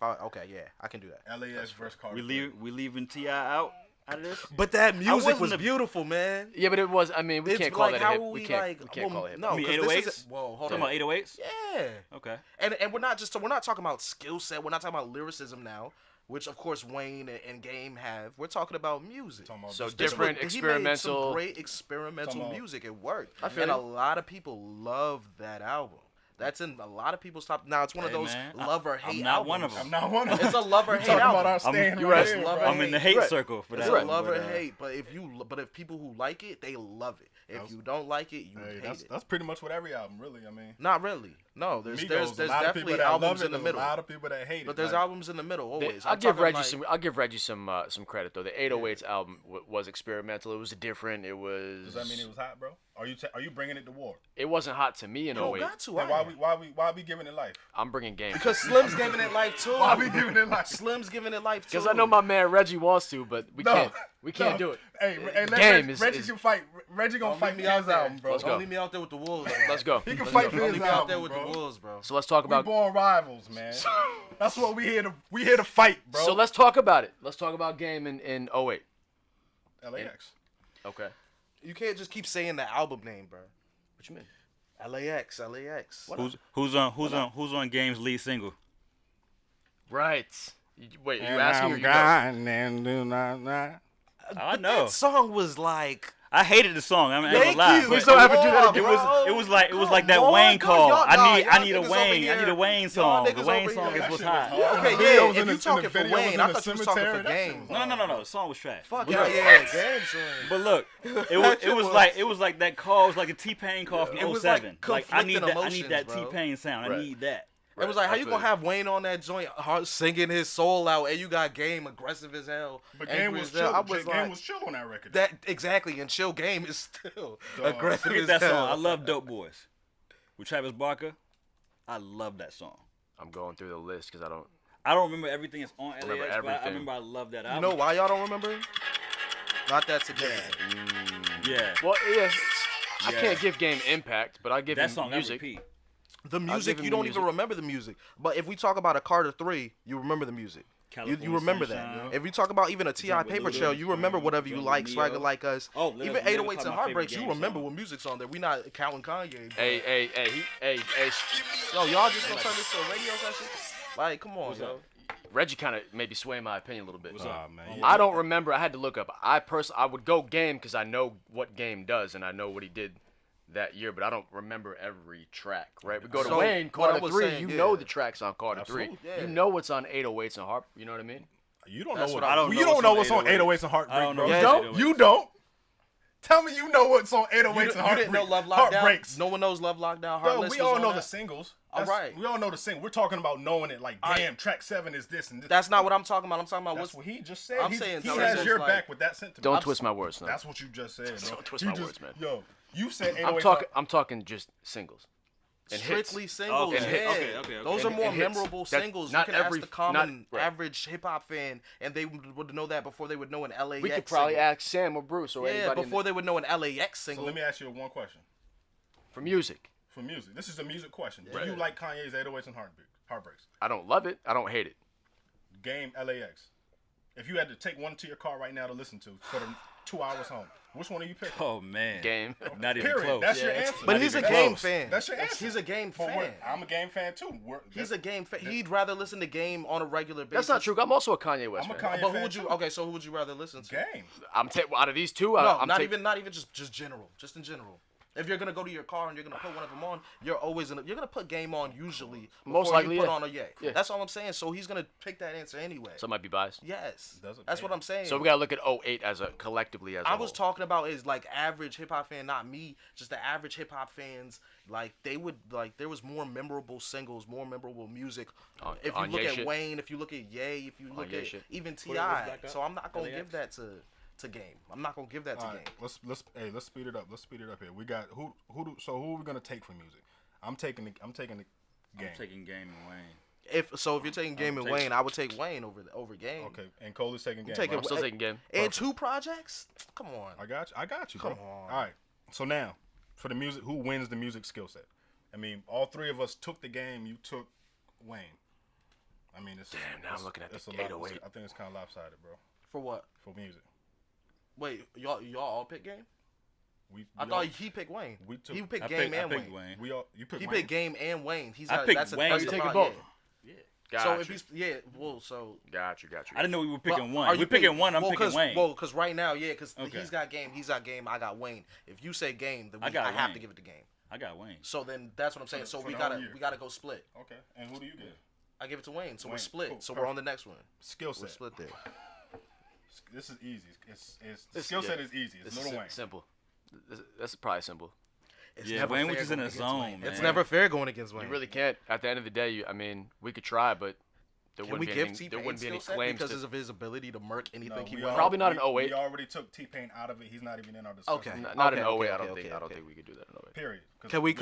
yeah, I can do that. LAX versus Carter. We leaving T.I. out of this. But that music wasn't was a- beautiful, man. Yeah, but it was. I mean, we It's can't call like it a how hip. we We can't. like. We can't call it hip. No, I mean, 'cause this 808s? is. Whoa, hold Talking on. about 808s. Yeah. Okay. And we're not talking about skill set. We're not talking about lyricism now, which of course Wayne and Game have. We're talking about music. Talking about So just different He made experimental. some great experimental Talking about- music. It worked, I feel and you. a lot of people love that album. That's in a lot of people's top. Now it's one of Hey, those man, love or hate I'm not albums. one of I'm them. not one of them. It's a love or We're hate talking about album. our stand you're right right. here, Love bro. and I'm in the hate. hate Right. circle for It's that. a one, love but, or hate, but if people who like it, they love it. If That's- you don't like it, you Hey, hate that's it. that's pretty much what every album really. I mean, Not really. No, there's Migos, there's a lot of people definitely that love albums it, in the there's middle. A lot of people that hate it. But there's like, albums in the middle always. I'll I'm give talking Reggie like- some credit though. The 808s album was experimental. It was different. It was. Does that mean it was hot, bro? Are you bringing it to war? It wasn't hot to me in You don't 08. got to. Then why we giving it life? I'm bringing game. Because Slim's giving it life too. Why we giving it life? Slim's giving it life too. Because I know my man Reggie wants to, but we No, can't. We can't no. do it. Hey, let Game Reggie is- can fight. Reggie gonna Don't fight leave for me out his there, album, bro. Let's go. Don't leave me out there with the wolves. Let's go. He can Let's fight go. for Don't his leave me out album, there with bro. the wolves, bro. So let's talk We about. born rivals, man. That's what we here to fight, bro. So let's talk about it. Let's talk about game in 08. LAX. Okay. You can't just keep saying the album name, bro. What you mean? LAX. Who's on Game's lead single? Right. Wait, are you And asking I'm or you know? grinding, do not. I But know. that song was like I hated the song. I mean, I ain't Thank gonna lie. you. Please but don't ever do that again. It was like that Come on, Wayne go, call. y'all- I need y'all a niggas Wayne. over I need a here. Wayne Y'all song. The niggas Wayne over song here. is That what's shit was hot. hard. Okay, The yeah. videos If in you the talking for videos Wayne, in I the thought you was talking cemetery, for that shit Game. was No. The song was trash. Fuck But yeah, look, yeah, Game song. But look, it was like that T-Pain call from It was 07. like I need conflicting that emotions, bro. T-Pain sound. I Right. need that. It was like, how I you feel gonna have Wayne on that joint, singing his soul out, and you got Game aggressive as hell. But Game angry was as hell. chill. I was Game like, was chill on that record. that exactly, and Chill Game is still Dog. aggressive Look as at that hell. song. I love Dope Boys with Travis Barker. I love that song. I'm going through the list because I don't. I don't remember everything that's on LAX, Remember but I everything. remember I love that You album. know why y'all don't remember? Not that today. Yeah. Well, yeah. I Yeah. can't give Game impact, but I give That him song, music. that repeat. The music, give you him don't music. even remember the music. But if we talk about a Carter 3, you remember the music. You California remember Sunshine. that. If we talk about even a T.I. Joint with Paper Luda, Trail, you remember whatever you Joint like, with Swagger Neo. Like Us. Oh, let Even us- let us 808s talk and about Heartbreaks, favorite you game remember song. what music's on there. We not counting Kanye. Hey. Yo, y'all just gonna turn this to a radio session? Like, come on, What's yo. up? Reggie kind of maybe sway my opinion a little bit. What's Nah, up? man. Oh, Yeah. I don't remember. I had to look up. I would go Game because I know what Game does and I know what he did that year, but I don't remember every track. Right? We go to So, Wayne, what I Carter was 3. saying, You yeah. know the tracks on Carter Absolutely. 3. Yeah. You know what's on 808s and Harp. You know what I mean? You don't That's know what what I I don't don't. know You don't what's know on what's on 808s 808s and Heartbreak, I don't know bro. what's You on don't. 808s. You don't. Tell me you know what's on 808s You, and you Heartbreak. didn't know Love Lockdown? Heartbreaks. No one knows Love Lockdown. Bro, Heartless we was all on know that? the singles. All That's- right. We all know the single. We're talking about knowing it. Like, I- damn, track 7 is this and this. That's not what I'm talking about. I'm talking about That's what's... what he just said. I'm He's- saying he singles has your like- back with that sentiment. Don't twist my words. No. That's what you just said, bro. Don't twist You my just- words, man. Yo, you said 808s. I'm talking just singles. And Strictly hits. singles, Okay, yeah. okay. Those are And- more and hits. memorable That- singles. not You can every- ask the common not- right. average hip hop fan, and they would know that before they would know an LAX. We could probably single. ask Sam or Bruce or Yeah, anybody in before they would know an LAX So single. let me ask you one question. for music. For music, this is a music question. Right. Do you like Kanye's 808s and Heartbreaks? I don't love it. I don't hate it. Game LAX. If you had to take one to your car right now to listen to for the 2 hours home, which one are you picking? Oh man. Game. Not even Period. close. That's your Yeah. answer. But Not he's a even game close. fan. That's your answer. He's a game For fan. what? I'm a game fan too. He's a game fan. He'd rather listen to Game on a regular basis. That's not true. I'm also a Kanye West I'm a fan. Kanye But who fan would you? too. Okay, so who would you rather listen to? Game. I'm out of these two. No, I'm not even just general. Just in general. If you're gonna go to your car and you're gonna put one of them on, you're gonna put Game on usually. Most before likely, you put yeah. on a Yeah. That's all I'm saying. So he's gonna pick that answer anyway. So I might be biased. Yes, Doesn't that's what matter. I'm saying. So we gotta look at 08 as a collectively as a I was whole. talking about is like average hip hop fan, not me. Just the average hip hop fans. Like they would like there was more memorable singles, more memorable music. If you on look Ye at shit? Wayne, if you look at Ye, if you look Ye at shit. even Put it back Ti. up. So I'm not gonna LAX. give that to Game. I'm not gonna give that to All right, Game. let's speed it up. Let's speed it up here. We got who are we gonna take for music? I'm taking the game. I'm taking Game and Wayne. If you're taking Game and taking- Wayne, I would take Wayne over Game. Okay, and Cole is taking game. taking- right? I'm still taking Game. And 2 projects? Come on. I got you, bro. Come on. All right. So now, for the music, who wins the music skill set? I mean, all three of us took the game. You took Wayne. I mean, it's Damn, now I'm looking at it's the a lot- 808. I think it's kind of lopsided, bro. For what? For music, Wait, y'all all pick Game? we I all- thought he picked Wayne. we took- He picked I Game picked and Wayne. Wayne. we all you picked He Wayne? picked Game and Wayne. He's I got picked that's a Wayne. that's You a taking pro- both? yeah. Got So you. if he's so Got you. I didn't know we were picking Well, one. are We're you picking one. I'm well, picking Wayne. Well, because right now, yeah, because Okay. he's got Game, I got Wayne. If you say Game, then I I got have to Wayne. give it to Game. I got Wayne. So then that's what I'm saying. the- So for we the gotta whole year. we gotta go split. Okay, and who do you give? I give it to Wayne. So we're Wayne, split. cool, So we're on the next one. Skill We're set. split there. This is easy. It's This- skill set yeah. is easy. It's This Lil is Wayne. simple. That's probably simple. It's Yeah, never Wayne was fair just in going a against zone, Wayne. man. It's never fair going against Wayne. You really can't. At the end of the day, I mean, we could try, but there Can we wouldn't be give any, T there Pain wouldn't be any skill set claims because to. of his ability to murk anything he we wants? al- Probably not we- an 08. We already took T-Pain out of it. He's not even in our discussion. Okay. Not Okay, in 08. okay, I don't okay, think. I don't okay. think we could do that in 08. Period. 'Cause Can we already-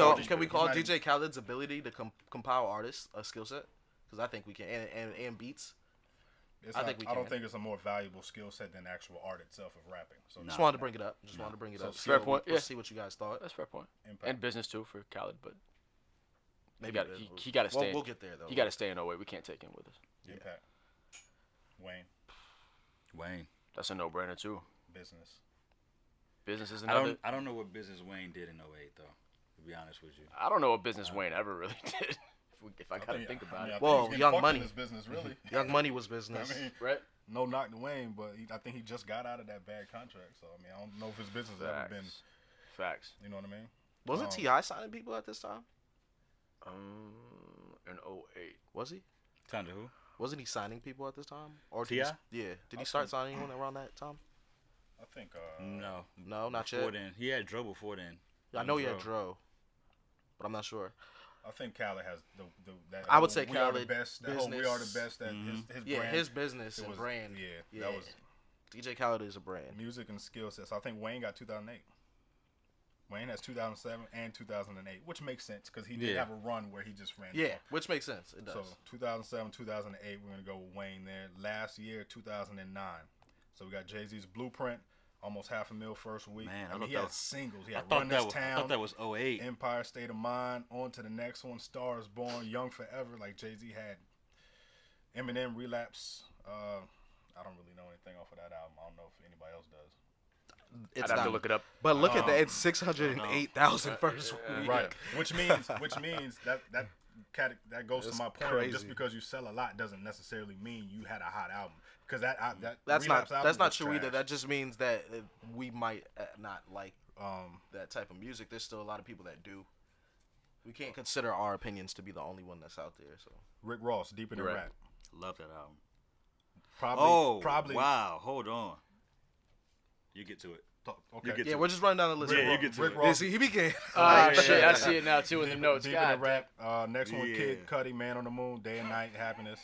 call he's not DJ Khaled's ability to compile artists a skill set? Because I think we can, and beats. It's I not- think we I don't can. think it's a more valuable skill set than the actual art itself of rapping. So Just wanted to bring it up. Wanted to bring it So up. fair See- point, let's yeah. see what you guys thought. That's a fair point. Impact. And business too for Khaled, but Maybe got- it he- is. he gotta stay in- We'll get there though. he got to stay in 08. We can't take him with us. Impact. Wayne. Wayne. That's a no-brainer too. Business. Business is I another. don't know what business Wayne did in 08 though. To be honest with you. I don't know what business Wayne ever really did. if I gotta think about it. Well, he's getting Young fucked Money. in this business, really. Young Money was business. I mean, Right? no knock to Wayne, but I think he just got out of that bad contract. So I mean, I don't know if his business has ever been. Facts. You know what I mean? Wasn't T.I. signing people at this time? In 08. Was he? Time to who? Wasn't he signing people at this time? Or did T.I.? Yeah. Did he start signing anyone around that time? I think. No. No, not Before yet. then. He had Dro before then. I know he had Dro, but I'm not sure. I think Khaled has that. I would say we are the Khaled best. That whole we are the business. best. That his Yeah, brand. his business it and was- brand. Yeah, that was DJ Khaled is a brand. music and skill set. So I think Wayne got 2008. Wayne has 2007 and 2008, which makes sense because he did Yeah. have a run where he just ran. Yeah, which makes sense. It does. So 2007, 2008, we're gonna go with Wayne there. Last year, 2009. So we got Jay-Z's Blueprint, almost $500,000 first week. Man, I I mean, thought he that had was- singles. He I had thought Run that This was. Town, I thought that was 08. Empire State of Mind. On to the next one, Star is Born, Young Forever. Like Jay-Z had Eminem, Relapse. I don't really know anything off of that album. I don't know if anybody else does. It's I'd have not. to look it up. But look at that. It's 608,000 first week. Right. Which means that goes That's to my point. crazy. Just because you sell a lot doesn't necessarily mean you had a hot album. Because that That's Relapse not. album That's not was true either. trash. That just means that we might not like that type of music. There's still a lot of people that do. We can't consider our opinions to be the only one that's out there. So Rick Ross, Deeper Than You're right. Rap. Love that album. Probably. Wow. Hold on. You get to it. Okay. You get yeah, to we're just running down the list. Yeah, you get to Rick it. Ross. Yeah, see, he became. Shit, I see it now too in the notes. Deeper God Than Rap. Next one, Yeah. Kid Cudi, Man on the Moon, Day and Night, Happiness.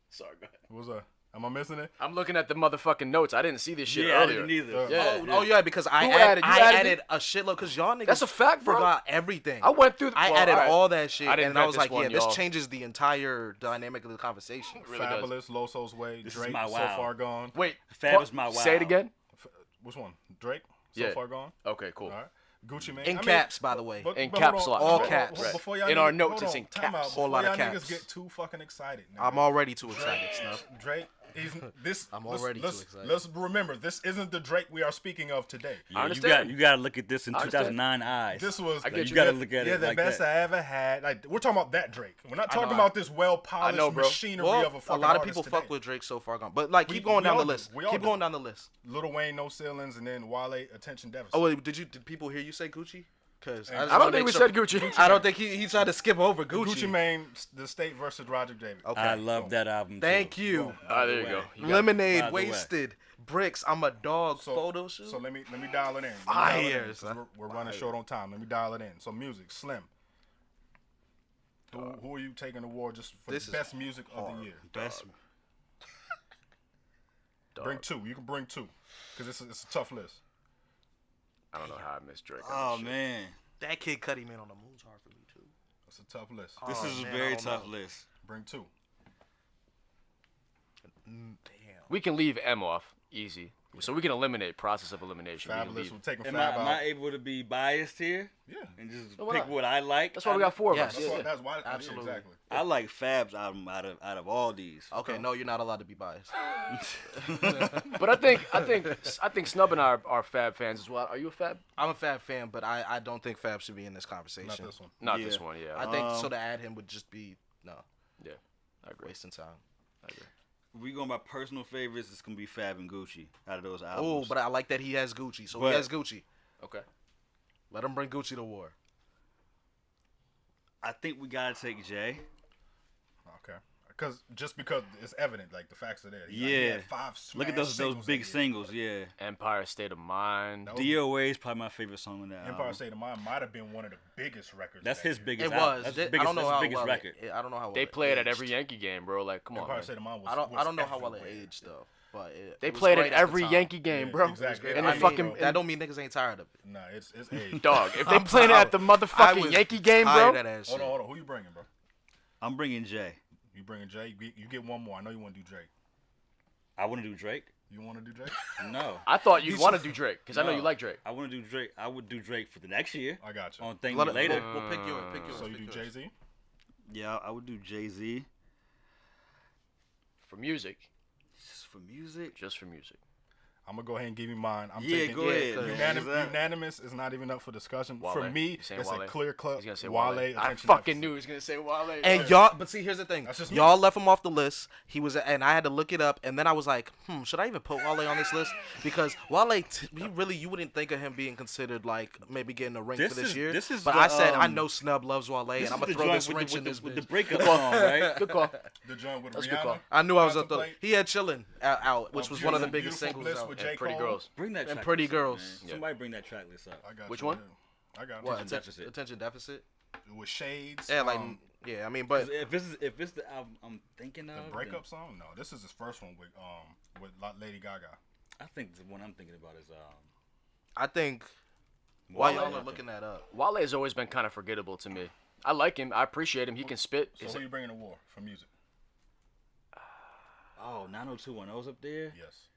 Sorry, go ahead. What was Am I missing it? I'm looking at the motherfucking notes. I didn't see this shit Yeah, I earlier. didn't either. Yeah. Oh yeah, because I Who added, added? You I added added it? a shitload because y'all niggas That's a fact, bro. forgot everything. I went through. I well, added alright. all that shit, I didn't and I vet was this like, one, yeah, this y'all. changes the entire dynamic of the conversation. Really does. Fabulous, Loso's Way, This is Drake, my So wow. Far Gone. Wait, Fab what? is my Say it wow. again. Which one? Drake, So Yeah. Far Gone. Okay, cool. All right. Gucci Mane. In I mean, caps, by the way. In but caps hold on. lock. All Hold on, caps. hold on. Before y'all In our niggas- notes, hold it's on. in Time out. caps. Whole Before lot of y'all caps. niggas get too fucking excited. Nigga. I'm already too excited, Snuff. Drake. Let's already too let's, excited. Let's remember, this isn't the Drake we are speaking of today. Yeah, you understand. got to look at this in I understand. 2009 eyes. This was I get you got to Yeah, look at yeah, it the like best that. I ever had. Like we're talking about that Drake. We're not talking know. about this well polished I know, bro. machinery Well, of a a fucking lot of artist people today. fuck with Drake so far gone, but like We- keep going we down all the do. list. We all Keep do. going down the list. Lil Wayne, No Ceilings, and then Wale, Attention Deficit. Oh wait, did people hear you say Gucci? Because I don't think we said Gucci. I don't think he tried to skip over Gucci. Gucci Mane, The State versus Roger David. Okay. I love that album. Thank too. you. Ah, there you go. You got it. Lemonade, by the way. Wasted, Bricks. I'm a dog. photo shoot. So let me dial it in. Let me Fire, dial it in, 'cause son. We're running short on time. Let me dial it in. So music, Slim. Who are you taking the award just for This the is best music of the year? Best. Bring two. You can bring two, because it's a tough list. I don't know how I missed Drake. on Oh this shit. man, that Kid Cudi Man on the Moon's hard for me too. It's a tough list. this Oh, is a man, I very don't tough know. list. Bring two. Damn. We can leave M off easy, so we can eliminate process of elimination. We can Fabulous. leave. We're taking Am Fab I, out. am I able to be biased here Yeah. and just No, we're pick not. what I like? That's why we got four of Yes. us. That's Yeah, why. yeah. That's why. Absolutely. Yeah, exactly. I like Fab's album out of all these. Okay, no, you're not allowed to be biased. But I think Snubb and I are Fab fans as well. Are you a Fab? I'm a Fab fan, but I don't think Fab should be in this conversation. Not this one. Not Yeah. this one. Yeah, I think so to add him would just be no yeah, I agree. wasting time. I agree. If we going by personal favorites, it's gonna be Fab and Gucci out of those Oh, albums. but I like that he has Gucci, so But- he has Gucci. Okay. Let him bring Gucci to war. I think we gotta take Jay. Okay. Because it's evident, like the facts are there. He Yeah. had 5 Look at smash those singles big that year. singles. Yeah. Empire State of Mind. That was- DOA is probably my favorite song on that Empire album. State of Mind might have been one of the biggest records. That's that his year. biggest It album. was. That's I his biggest, don't know that's how his biggest well record. I don't know how well They play it at aged. every Yankee game, bro. Like, come on, Empire man. State of Mind was. I was don't know how well it everywhere. aged though, but They was played it great at the every time. Yankee game, Yeah, bro. exactly. And I the mean, fucking that don't mean niggas ain't tired of it. Nah, it's age. dog. If they played it at the I motherfucking was Yankee game, tired bro. of that shit. Hold on. Who you bringing, bro? I'm bringing Jay. You bringing Jay? You get one more. I know you want to do Drake. I want to do Drake. You want to do Drake? No. I thought you'd want to do Drake because I know No. you like Drake. I want to do Drake. I would do Drake for the next year I got you. on Thank Let Me it- Later. We'll pick yours. Pick yours. So you pick do yours. Jay Z? Yeah, I would do Jay Z. For music, Just for music. just for music. I'm gonna go ahead and give you mine. I'm Yeah, taking go ahead. unanimous is not even up for discussion. Wale. For me, You saying it's Wale? a clear cut. He's gonna say Wale. Wale. I attention fucking deficit. knew he was gonna say Wale. And y'all, but see, here's the thing. That's just me. Y'all left him off the list. He was, and I had to look it up, and then I was like, should I even put Wale on this list? Because Wale, he really, you wouldn't think of him being considered like maybe getting a ring for this year. But I said I know Snub loves Wale, and I'm gonna throw this wrench in this with the bitch. breakup song, right? Good call. The joint with That's a good Rihanna. call. I knew I was up the. Contemplate. He had Chillin' out, which was one of the biggest Beautiful singles Bliss out. with And J. Pretty Cole. Girls. Bring that And track Pretty list Girls. up, man. Yeah. Somebody bring that track list up. I got Which you, one? yeah. I got What? it. Deficit. Attention deficit. With Shades. Yeah, like yeah. I mean, but If it's the album I'm thinking of, the then breakup song. No, this is his first one with Lady Gaga. I think the one I'm thinking about is I think while Wale, y'all I are looking that up, Wale has always been kind of forgettable to me. I like him. I appreciate him. He can spit. So who you bringing to war for music? Oh, 90210's up there. Yes.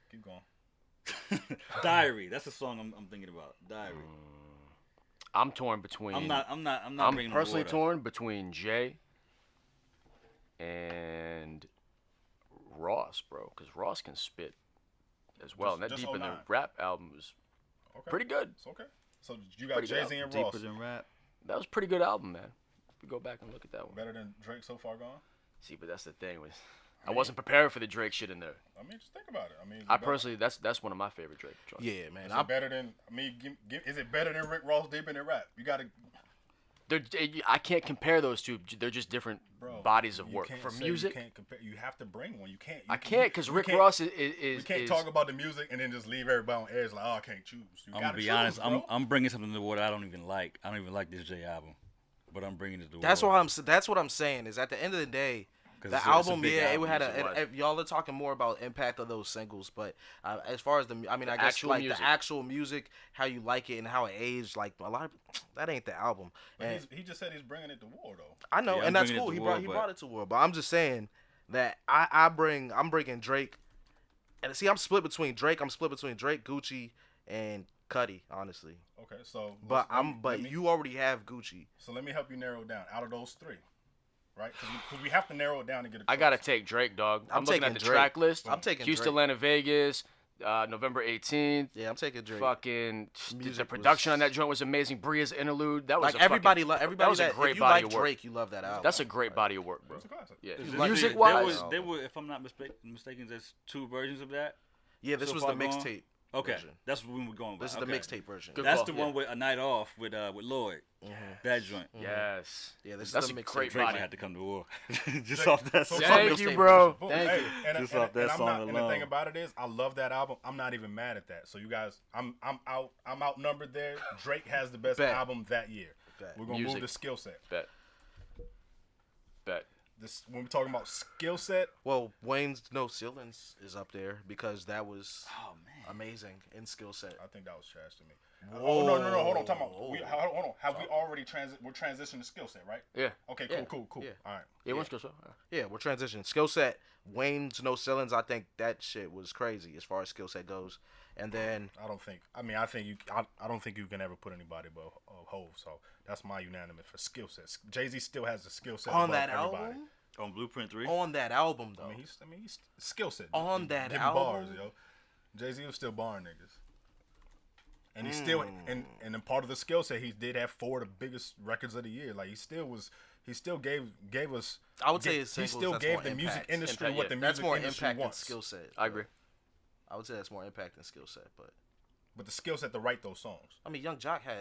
Keep going. Diary. That's the song I'm thinking about. Diary. I'm torn between. I'm not I'm bringing personally the torn between Jay and Ross, bro, because Ross can spit as well. And that Just Deep in the 09. Rap album was Okay. pretty good. It's okay. So you got Pretty good Jay-Z and Ross. Deeper than rap. That was a pretty good album, man. We go back and look at that one. Better than Drake so far gone? See, but that's the thing was, I wasn't prepared for the Drake shit in there. I mean, just think about it. I mean, I personally, that's one of my favorite Drake joints. yeah, man. Is it better than? I mean, is it better than Rick Ross Deep in the Rap? You gotta, I can't compare those two. They're just different bro. bodies of you work. can't For say music, you can't compare. You have to bring one. You can't. I can't because you Rick can't- Ross We is can't talk about the music and then just leave everybody on edge like, oh, I can't choose. You I'm gotta gonna be choose, honest. bro. I'm bringing something to the war that I don't even like. I don't even like this J album, but I'm bringing it to the That's war. That's what I'm saying. Is at the end of the day, 'Cause the it's a album, big yeah, album, it had yes, it was. y'all are talking more about impact of those singles, but as far as I guess actual like music. the actual music, how you like it and how it aged, like a lot of that ain't the album. But And he just said he's bringing it to war though. I know, Yeah, I'm and that's bringing it cool. to He war, brought it to war, but I'm just saying that I'm bringing Drake, and see, I'm split between Drake, Gucci, and Cudi, honestly. Okay, so But let me- you already have Gucci. So let me help you narrow it down. Out of those three, right? Because we have to narrow it down to get a I choice. gotta take Drake, dog. I'm looking taking at the Drake. track list. I'm taking Houston, Drake. Atlanta, Vegas, November 18th. Yeah, I'm taking Drake. Fucking the Music production was- on that joint was amazing. Bria's interlude. That was Like a everybody, fucking, everybody that was a that great if you body like of work. Drake, you love that album. That's a great body of work, bro. It's a classic. Yeah, Is music there wise. were, if I'm not mistaken, there's 2 versions of that. Yeah, this so was the far gone? mixtape. Okay, version. that's what we were going with. This is the mixtape version. Good That's call, the yeah. one with A Night Off with Lloyd. That joint. Yes. Yeah, this is That's the a mixtape great Drake body. might have to come to war just Drake- off that so song. Thank you, bro. Boom. Thank Hey, you. Just off that I'm song not, and the alone. thing about it is, I love that album. I'm not even mad at that. So you guys, I'm outnumbered there. Drake has the best Bet. album that year. Bet. We're gonna Music. move to skill set. Bet. Bet. This when we're talking about skill set. Well, Wayne's No Ceilings is up there because that was Oh man. amazing in skill set. I think that was trash to me. Oh no, hold on. Talking about Whoa. hold on. Have we already we're transitioning to skill set, right? Yeah. Okay, Yeah. cool. Yeah. All right. Yeah, let's go. So. Yeah, we're transitioning. Skill set, Wayne's No Ceilings, I think that shit was crazy as far as skill set goes. And then I don't think. I mean, I think you. I don't think you can ever put anybody above Hove. So that's my unanimous for skill sets. Jay-Z still has the skill set on above that everybody. album, On Blueprint 3. on that album though, I mean, he's skill set On that Getting album? bars, yo. Jay-Z was still barring niggas, and he still and in part of the skill set, he did have 4 of the biggest records of the year. Like he still gave us. I would say he his singles, still that's gave more the music impact. industry Impact, what the yeah. That's music more industry impact than wants. skill set. I agree. I would say that's more impact than skill set, but But the skill set to write those songs. I mean, Young Jock had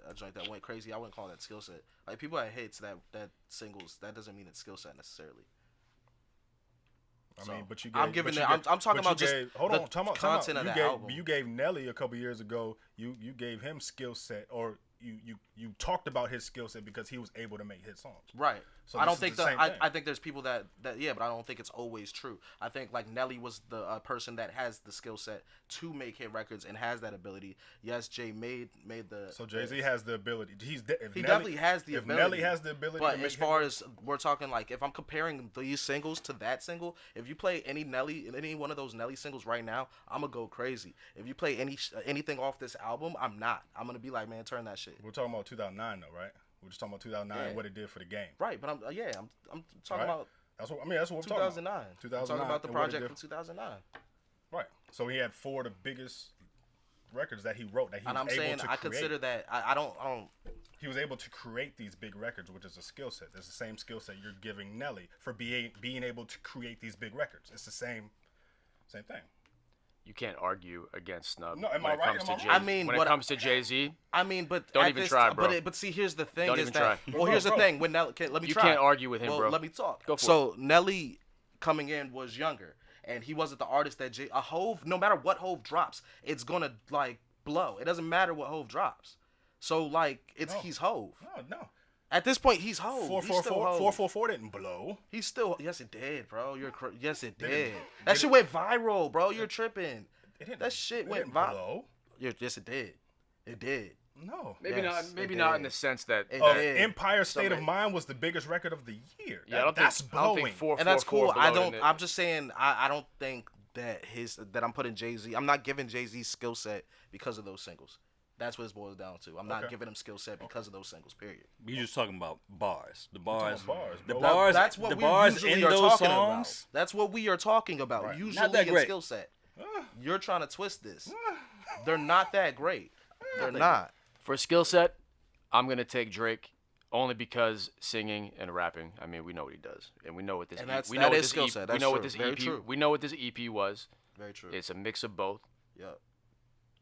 a joint that went crazy. I wouldn't call that skill set. Like people had hits that singles. That doesn't mean it's skill set necessarily. I So, mean, but you. I'm gave- giving but it- you I'm gave- talking but you about just gave- hold the on, time out. content of you the gave, album. You gave Nelly a couple years ago. You gave him skill set, or you talked about his skill set because he was able to make hit songs. Right. So I this don't is think the same thing. I think there's people that yeah, but I don't think it's always true. I think like Nelly was the person that has the skill set to make hit records and has that ability. Yes, Jay made the. So Jay-Z has the ability. He definitely has the ability. If Nelly has the ability, But to make as far as we're talking, like if I'm comparing these singles to that single, if you play any one of those Nelly singles right now, I'm gonna go crazy. If you play anything off this album, I'm not. I'm gonna be like, man, turn that shit. we're talking about 2009 though, right? We're just talking about 2009 Yeah. and what it did for the game. Right, but I'm talking Right. about That's what we're talking about. 2009. I'm 2009 talking about the and what it project did. from 2009. Right. So he had 4 of the biggest records that he wrote that he And was I'm able saying to I create. consider that I don't He was able to create these big records, which is a skill set. It's the same skill set you're giving Nelly for being able to create these big records. It's the same thing. You can't argue against Snub No, am when I it right? comes Am I to Jay. right? I mean, when what- it comes to Jay-Z, but Don't at even this try, time- bro. But see, here's the thing Don't is even that try. well, here's the Bro. thing when Nelly let me you try. can't argue with him, well, bro. let me talk. Go for so Nelly coming in was younger, and he wasn't the artist that a Hove. No matter what Hove drops, it's gonna like blow. It doesn't matter what Hove drops. So like No. he's Hove. No. At this point, he's Hove. He's still Hove. 444 didn't blow. He's still yes, it did, bro. Yes, it Did did. it- That did shit it- went viral, bro. You're tripping. It didn't, That shit it went didn't viral. blow. Yes, it did. It did. No. maybe Yes, not. it Maybe not in did. the sense that. It Of did. Empire State of Somebody- Mind was the biggest record of the year. Yeah, I don't That's think. I don't blowing. think 444 And that's cool. I blowed don't. in it. I'm just saying. I don't think that I'm putting Jay-Z. I'm not giving Jay-Z's skill set because of those singles. That's what it boils down to. I'm not Okay. giving him skill set because of those singles. Period. You just talking about bars. The bars. talking bars, the bro. bars. That's what the we bars usually in are those talking songs. about. That's what we are talking about. Right. Usually Not that in great. skill set. You're trying to twist this. They're not that great. They're not. For skill set, I'm gonna take Drake only because singing and rapping. I mean, we know what he does, and we know what this. And we that know what is this skill EP set. We That's know what true. this Very EP. true. We know what this EP was. Very true. It's a mix of both. Yep.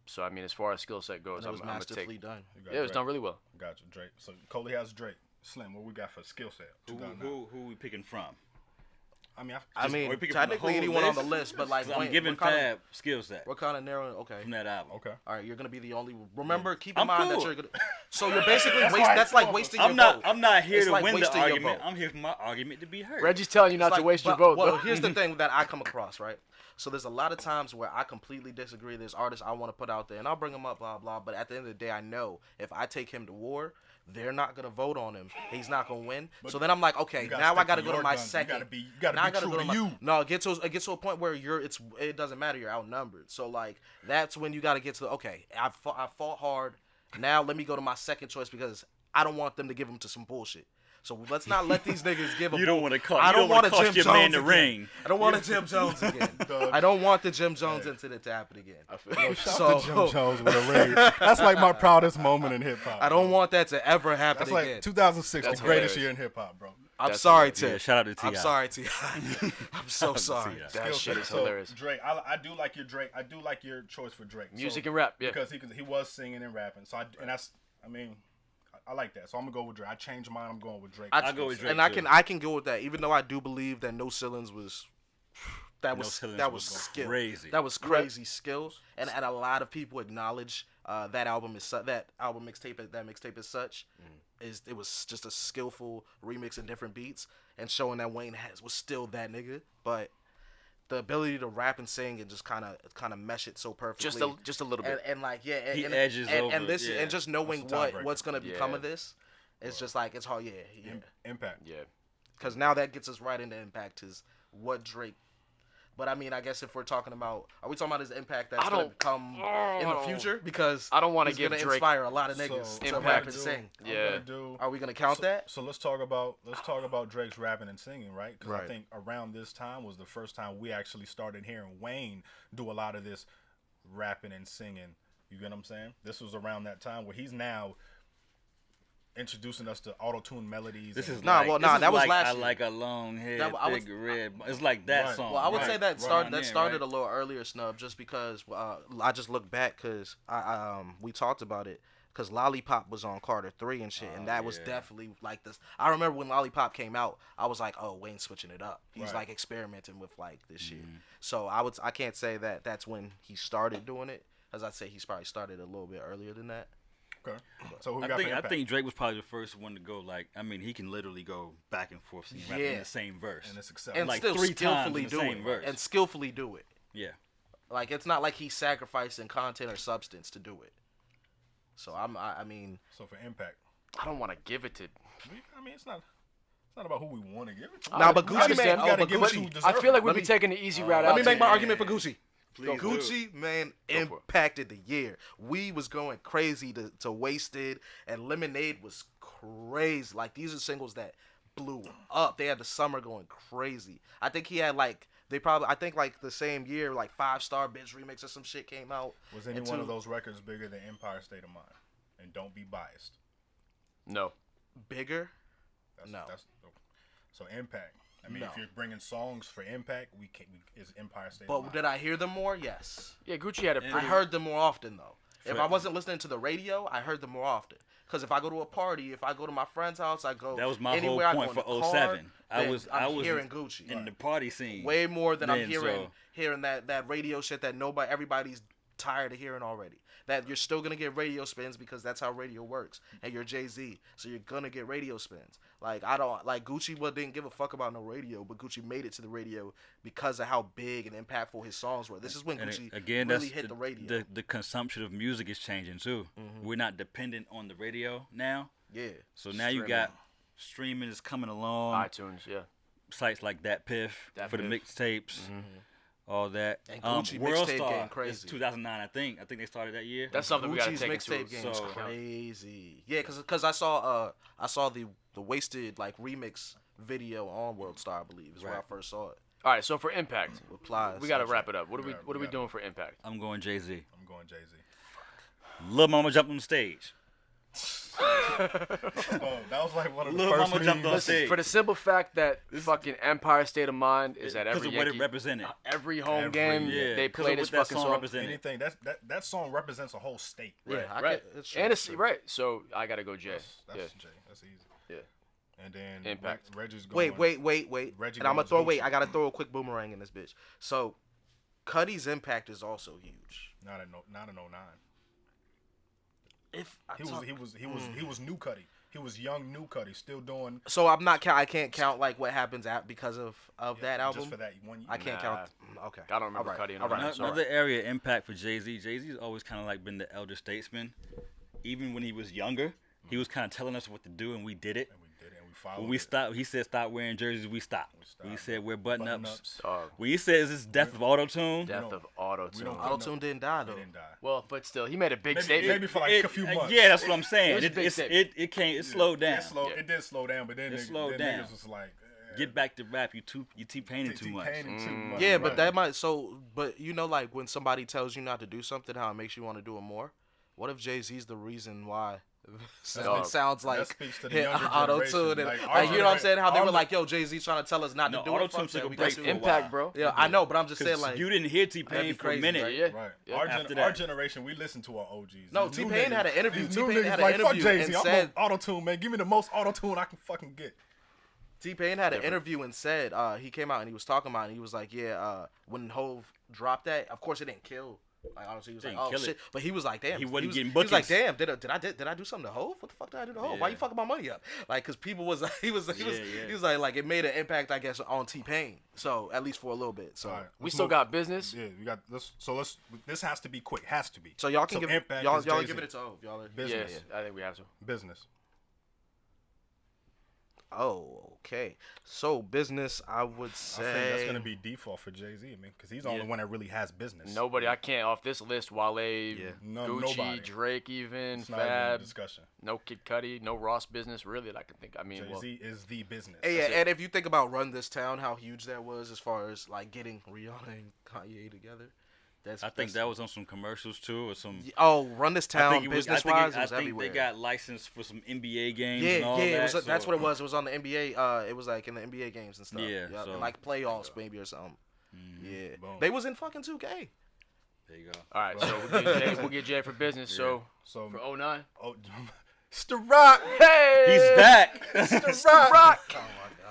So I mean, as far as skill set goes, And it was I'm gonna masterfully take. done. You got Yeah, it was Drake. done really well. Gotcha, Drake. So Coley has Drake. Slim, what we got for skill set? Who we picking from? I mean, I mean, are we picking from the technically whole anyone on the list? list, but like, I'm wait, giving what kind Fab skill set of, what kind of narrowing? Okay. from that album. okay. All right, you're gonna be the only. Remember, keep in I'm mind that cool. you're gonna. So you're basically That's waste. why That's it's like cool. wasting your I'm not. vote. I'm not here It's to like win the wasting your argument. vote. I'm here for my argument to be heard. Reggie's telling you not It's to like- waste your but- vote. Well, though. here's the thing that I come across, right? So there's a lot of times where I completely disagree. There's artists I want to put out there, and I'll bring them up, blah blah. But at the end of the day, I know if I take him to war, they're not gonna vote on him. He's not gonna win. So then I'm like, okay, You gotta now I stick gotta to go to your my guns. second. You gotta Now I be gotta true go to to my. you. No, it gets to a point where it doesn't matter. You're outnumbered. So like that's when you gotta get to the okay. I fought hard. Now let me go to my second choice because I don't want them to give him to some bullshit. So let's not let these niggas give him. You don't want to cost. I You don't don't want want a to Jim cost your Jones man the again. ring. I don't want a Jim Jones again. I don't want the Jim Jones incident to happen again. Shout So- out to Jim Jones with a ring. That's like my proudest moment in hip hop. I don't want that to ever happen That's again. like 2006, That's the greatest hilarious. year in hip hop, bro. I'm That's sorry, hilarious. Tim. Yeah, shout out to T.I. I'm sorry, T. I'm so sorry. T.I. That Skill shit set. is So, hilarious. Drake, I do like your Drake. I do like your choice for Drake. Music So, and rap, yeah. because he was singing and rapping. So I mean, I like that. So I'm gonna go with Drake. I changed mine. I'm going with Drake. I'll go with Drake. And I too. can go with that, even though I do believe that No Ceilings was Ceilings was skill. crazy. That was crazy skill, and a lot of people acknowledge that album is that mixtape is such. It was just a skillful remix in different beats and showing that Wayne was still that nigga, but the ability to rap and sing and just kind of mesh it so perfectly. Just a little bit. and like yeah, and, He and, edges and, over, and this yeah. and just knowing That's the tiebreaker. what's gonna become Yeah. of this, it's just like it's hard. Yeah. Impact. Yeah. Because now that gets us right into impact is what Drake. But I mean, I guess if we're talking about, are we talking about his impact that's I gonna don't- come in the future? Because I don't wanna he's give gonna Drake inspire a lot of niggas So, to Impact. rap and sing. Yeah. Are we gonna count that? So let's talk about Drake's rapping and singing, right? Because I Right. think around this time was the first time we actually started hearing Wayne do a lot of this rapping and singing. You get what I'm saying? This was around that time where he's now introducing us to auto-tune melodies. This and- is Nah, like, well, this nah, is that was like, last I year. like a long hair, I would- big red. It's like that Right. song. Well, I would Right. say that Right that on started there, a little earlier, Snub, just because I just looked back because we talked about it because Lollipop was on Carter 3 and shit, and that was yeah. definitely like this. I remember when Lollipop came out, I was like, oh, Wayne's switching it up. He's Right. like experimenting with like this shit. Mm-hmm. So I can't say that that's when he started doing it, as I'd say he's probably started a little bit earlier than that. Okay. So who we I got think for I impact? think Drake was probably the first one to go like. I mean, he can literally go back and forth singing rap in Yeah. the same verse. And it's acceptable. And Like still 3 times skillfully in the do same it, verse. and skillfully do it. Yeah. Like it's not like he's sacrificing content or substance to do it. So I mean, So for impact, I don't want to give it to. I mean, it's not about who we want to give it to. Nah, but I Gucci understand. man, You gotta but give it to Gucci. who deserve I feel like it. we'd Let be me- taking the easy route out. Let me make my to- argument for Gucci. Please do. Gucci, man, for it. impacted the year. We was going crazy to Wasted, and Lemonade was crazy. Like, these are singles that blew up. They had the summer going crazy. I think he had, like, they probably I think like the same year like 5-Star Bitch remix or some shit came out. Was any one of those records bigger than Empire State of Mind? And don't be biased. No. Bigger? No. So Impact. I mean, No. if you're bringing songs for Impact, is Empire State of But Mind. did I hear them more? Yes. Yeah, Gucci had a pretty. I heard them more often though. If I wasn't listening to the radio, I heard them more often. Because if I go to a party, if I go to my friend's house, I go That was my whole anywhere, I go point in the for car, 07. I then was I'm hearing Gucci. in the party scene. Way more than I'm then, hearing that radio shit that everybody's tired of hearing already. That you're still gonna get radio spins because that's how radio works. And you're Jay-Z, so you're gonna get radio spins. Like I don't like Gucci didn't give a fuck about no radio, but Gucci made it to the radio because of how big and impactful his songs were. This is when Gucci really hit the radio. The consumption of music is changing too. Mm-hmm. We're not dependent on the radio now. Yeah. So now you got streaming is coming along. iTunes, yeah. Sites like Dat Piff for the mixtapes. All that. And Gucci World mixtape Star game crazy. is 2009, I think. I think they started that year. That's something we gotta Gucci's take into mixtape game is so- crazy. Yeah, because I saw the Wasted like remix video on World Star, I believe, is where I Right. first saw it. All right, so for Impact, With Plies. we gotta wrap it up. What are We we gotta- doing for Impact? I'm going Jay-Z. I'm going Jay-Z. Lil Mama jumped on the stage. Oh, that was like one of the Lil first Mama jumped on memes. stage. For the simple fact that fucking Empire State of Mind is at Because every of what it Yankee, represented. every home Every- game yeah, they 'cause play of this what that fucking song song. represented. Anything that song represents a whole state. Yeah, Right, I right. It's true, And it's it's true. right. So I gotta go Jay. That's Yeah. Jay. That's easy. Yeah. And then Impact. Reggie's going. Wait. Reggie And I'm gonna goes throw. Gucci. Wait, I gotta throw a quick boomerang in this bitch. So, Cuddy's impact is also huge. Not in 09. If I He talk- was new Cuddy. He was young new Cuddy, still doing so I'm not. I can't count like what happens because of that album. just for that one year. I can't count. Okay. I don't remember All right, Cuddy and all right, all that. so- Another area of impact for Jay-Z. Jay-Z's always kind of like been the elder statesman. Even when he was younger, he was kind of telling us what to do, and we did it. And we did it, and we followed. When we it. stopped, he said stop wearing jerseys. We stopped. stopped. We said wear button-ups. Button-ups. Dog. When he says this death of auto-tune, Death don't- of auto we tune. don't- Auto-tune didn't die He though. didn't die. Well, but still, he made a big Maybe, statement. maybe for like a few months. yeah, that's what I'm It saying. was a It, big it's, statement. it slowed down. It did slow down, but then It slowed then down. niggas was like, Get back to rap. You T-Paining too much. T-Paining too much. Yeah, but Right. that might but you know like when somebody tells you not to do something, how it makes you want to do it more. What if Jay-Z's the reason why? Dog. It sounds That like speaks to the younger auto-tune and generation. like, you know what I'm saying? How they our were like, yo, Jay-Z's trying to tell us not No, to do it. auto-tune Fuck took that, a we break got for to. a Impact, while. bro. Yeah, I know, but I'm just saying 'Cause like you didn't hear That'd T-Pain be for a crazy, minute. Yeah. Right. Yeah. After Our that. generation, we listen to our OGs. No, These new T-Pain niggas- had an interview. these new T-Pain niggas had an like, fuck interview Jay-Z. and I'm said- on auto-tune, man. Give me the most auto-tune I can fucking get. T-Pain had an interview and said he came out and he was talking about it and he was like, yeah, when Hove dropped that, of course it didn't kill. Like honestly, he was like, Didn't oh kill shit, it. but he was like, damn, He wasn't getting He was like, bookings. damn, did I do something to Hove? What the fuck did I do to Hove? Why Yeah. you fucking my money up? Like, cause people was he was Yeah. like it made an impact, I guess, on T-Pain. So at least for a little bit. So All right, We let's still move- got business. Yeah, we got this. So let's. This has to be quick. Has to be. so y'all can So give Impact y'all is y'all Jay-Z. giving it to Hove. Y'all are, Business. Yeah, I think we have to. Business. Oh, okay. So business, I would say. I think that's gonna be default for Jay-Z, man, because he's the only one that really has business. Nobody, I can't off this list. Wale, Gucci, nobody. Drake, even It's not even a Fab. discussion. No Kid Cudi, no Ross business. Really, that I can think. I mean, Jay-Z is the business. Hey, yeah, That's it. and if you think about Run This Town, how huge that was as far as like getting Rihanna and Kanye together. I think that was on some commercials too, or some. Oh, Run This I Town, think it was- I business think wise, it- it was I think everywhere. they got licensed for some NBA games. yeah, and all yeah, that, it was, that's so- what it was. It was on the NBA. It was like in the NBA games and stuff. Yeah, Yup, so- and like playoffs maybe or something. Yeah, Boom. they was in fucking 2K. There you go. all right. So we'll get Jay for business. So So, for 09. oh, it's the Rock. Hey, He's back. It's the Rock.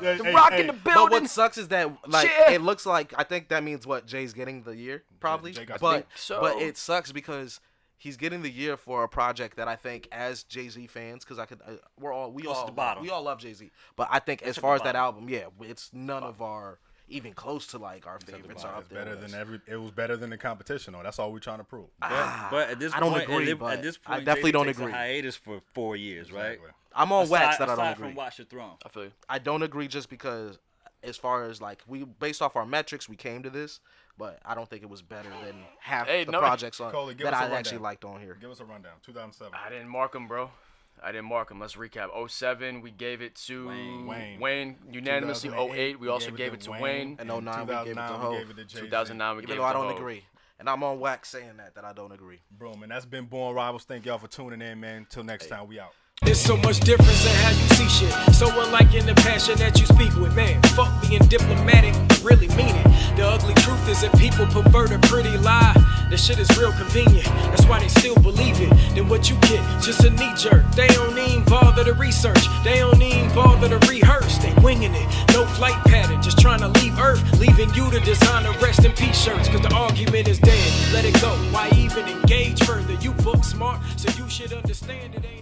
Yeah, The hey, Rock hey, in the But building. what sucks is that like Yeah. it looks like I think that means what Jay's getting the year probably, Jay got but think so. but it sucks because he's getting the year for a project that I think as Jay-Z fans because I could we Close to the bottom. love Jay-Z, but I think as far as that bottom. album, yeah, it's none of our even close to like our favorites are up It's there. better with than us. It was better than the competition, though. That's all we're trying to prove. But at this I don't point, agree, at but this I point, definitely Jay-Z don't takes a agree. hiatus for 4 years, right? Exactly. I'm on wax that I don't aside agree. from Watch the Throne. I feel you. I don't agree just because as far as like we based off our metrics we came to this, but I don't think it was better than half Hey, the no- projects on Coley, give that us a I rundown. actually liked on here. Give us a rundown. 2007. I didn't mark him, bro. I didn't mark them. Let's recap. 07, we gave it to Wayne. Unanimously. 2008, 08, we also gave it to Wayne. And 09, we gave it to 2009, Hov. we gave it to Jay-Z. 2009, we Even gave though it I to don't Hov. agree. And I'm on wax saying that I don't agree. Boom, and that's been Born Rivals. Thank y'all for tuning in, man. Till next time, we out. There's so much difference in how you see shit. So unlike in the passion that you speak with, man. Fuck being diplomatic, really mean it. The ugly truth is that people prefer the pretty lie. This shit is real convenient, that's why they still believe it. Then what you get, just a knee jerk. They don't even bother to research, they don't even bother to rehearse. They winging it, no flight pattern, just trying to leave Earth, leaving you to design the rest in peace shirts. Cause the argument is dead, let it go. Why even engage further? You book smart, so you should understand it ain't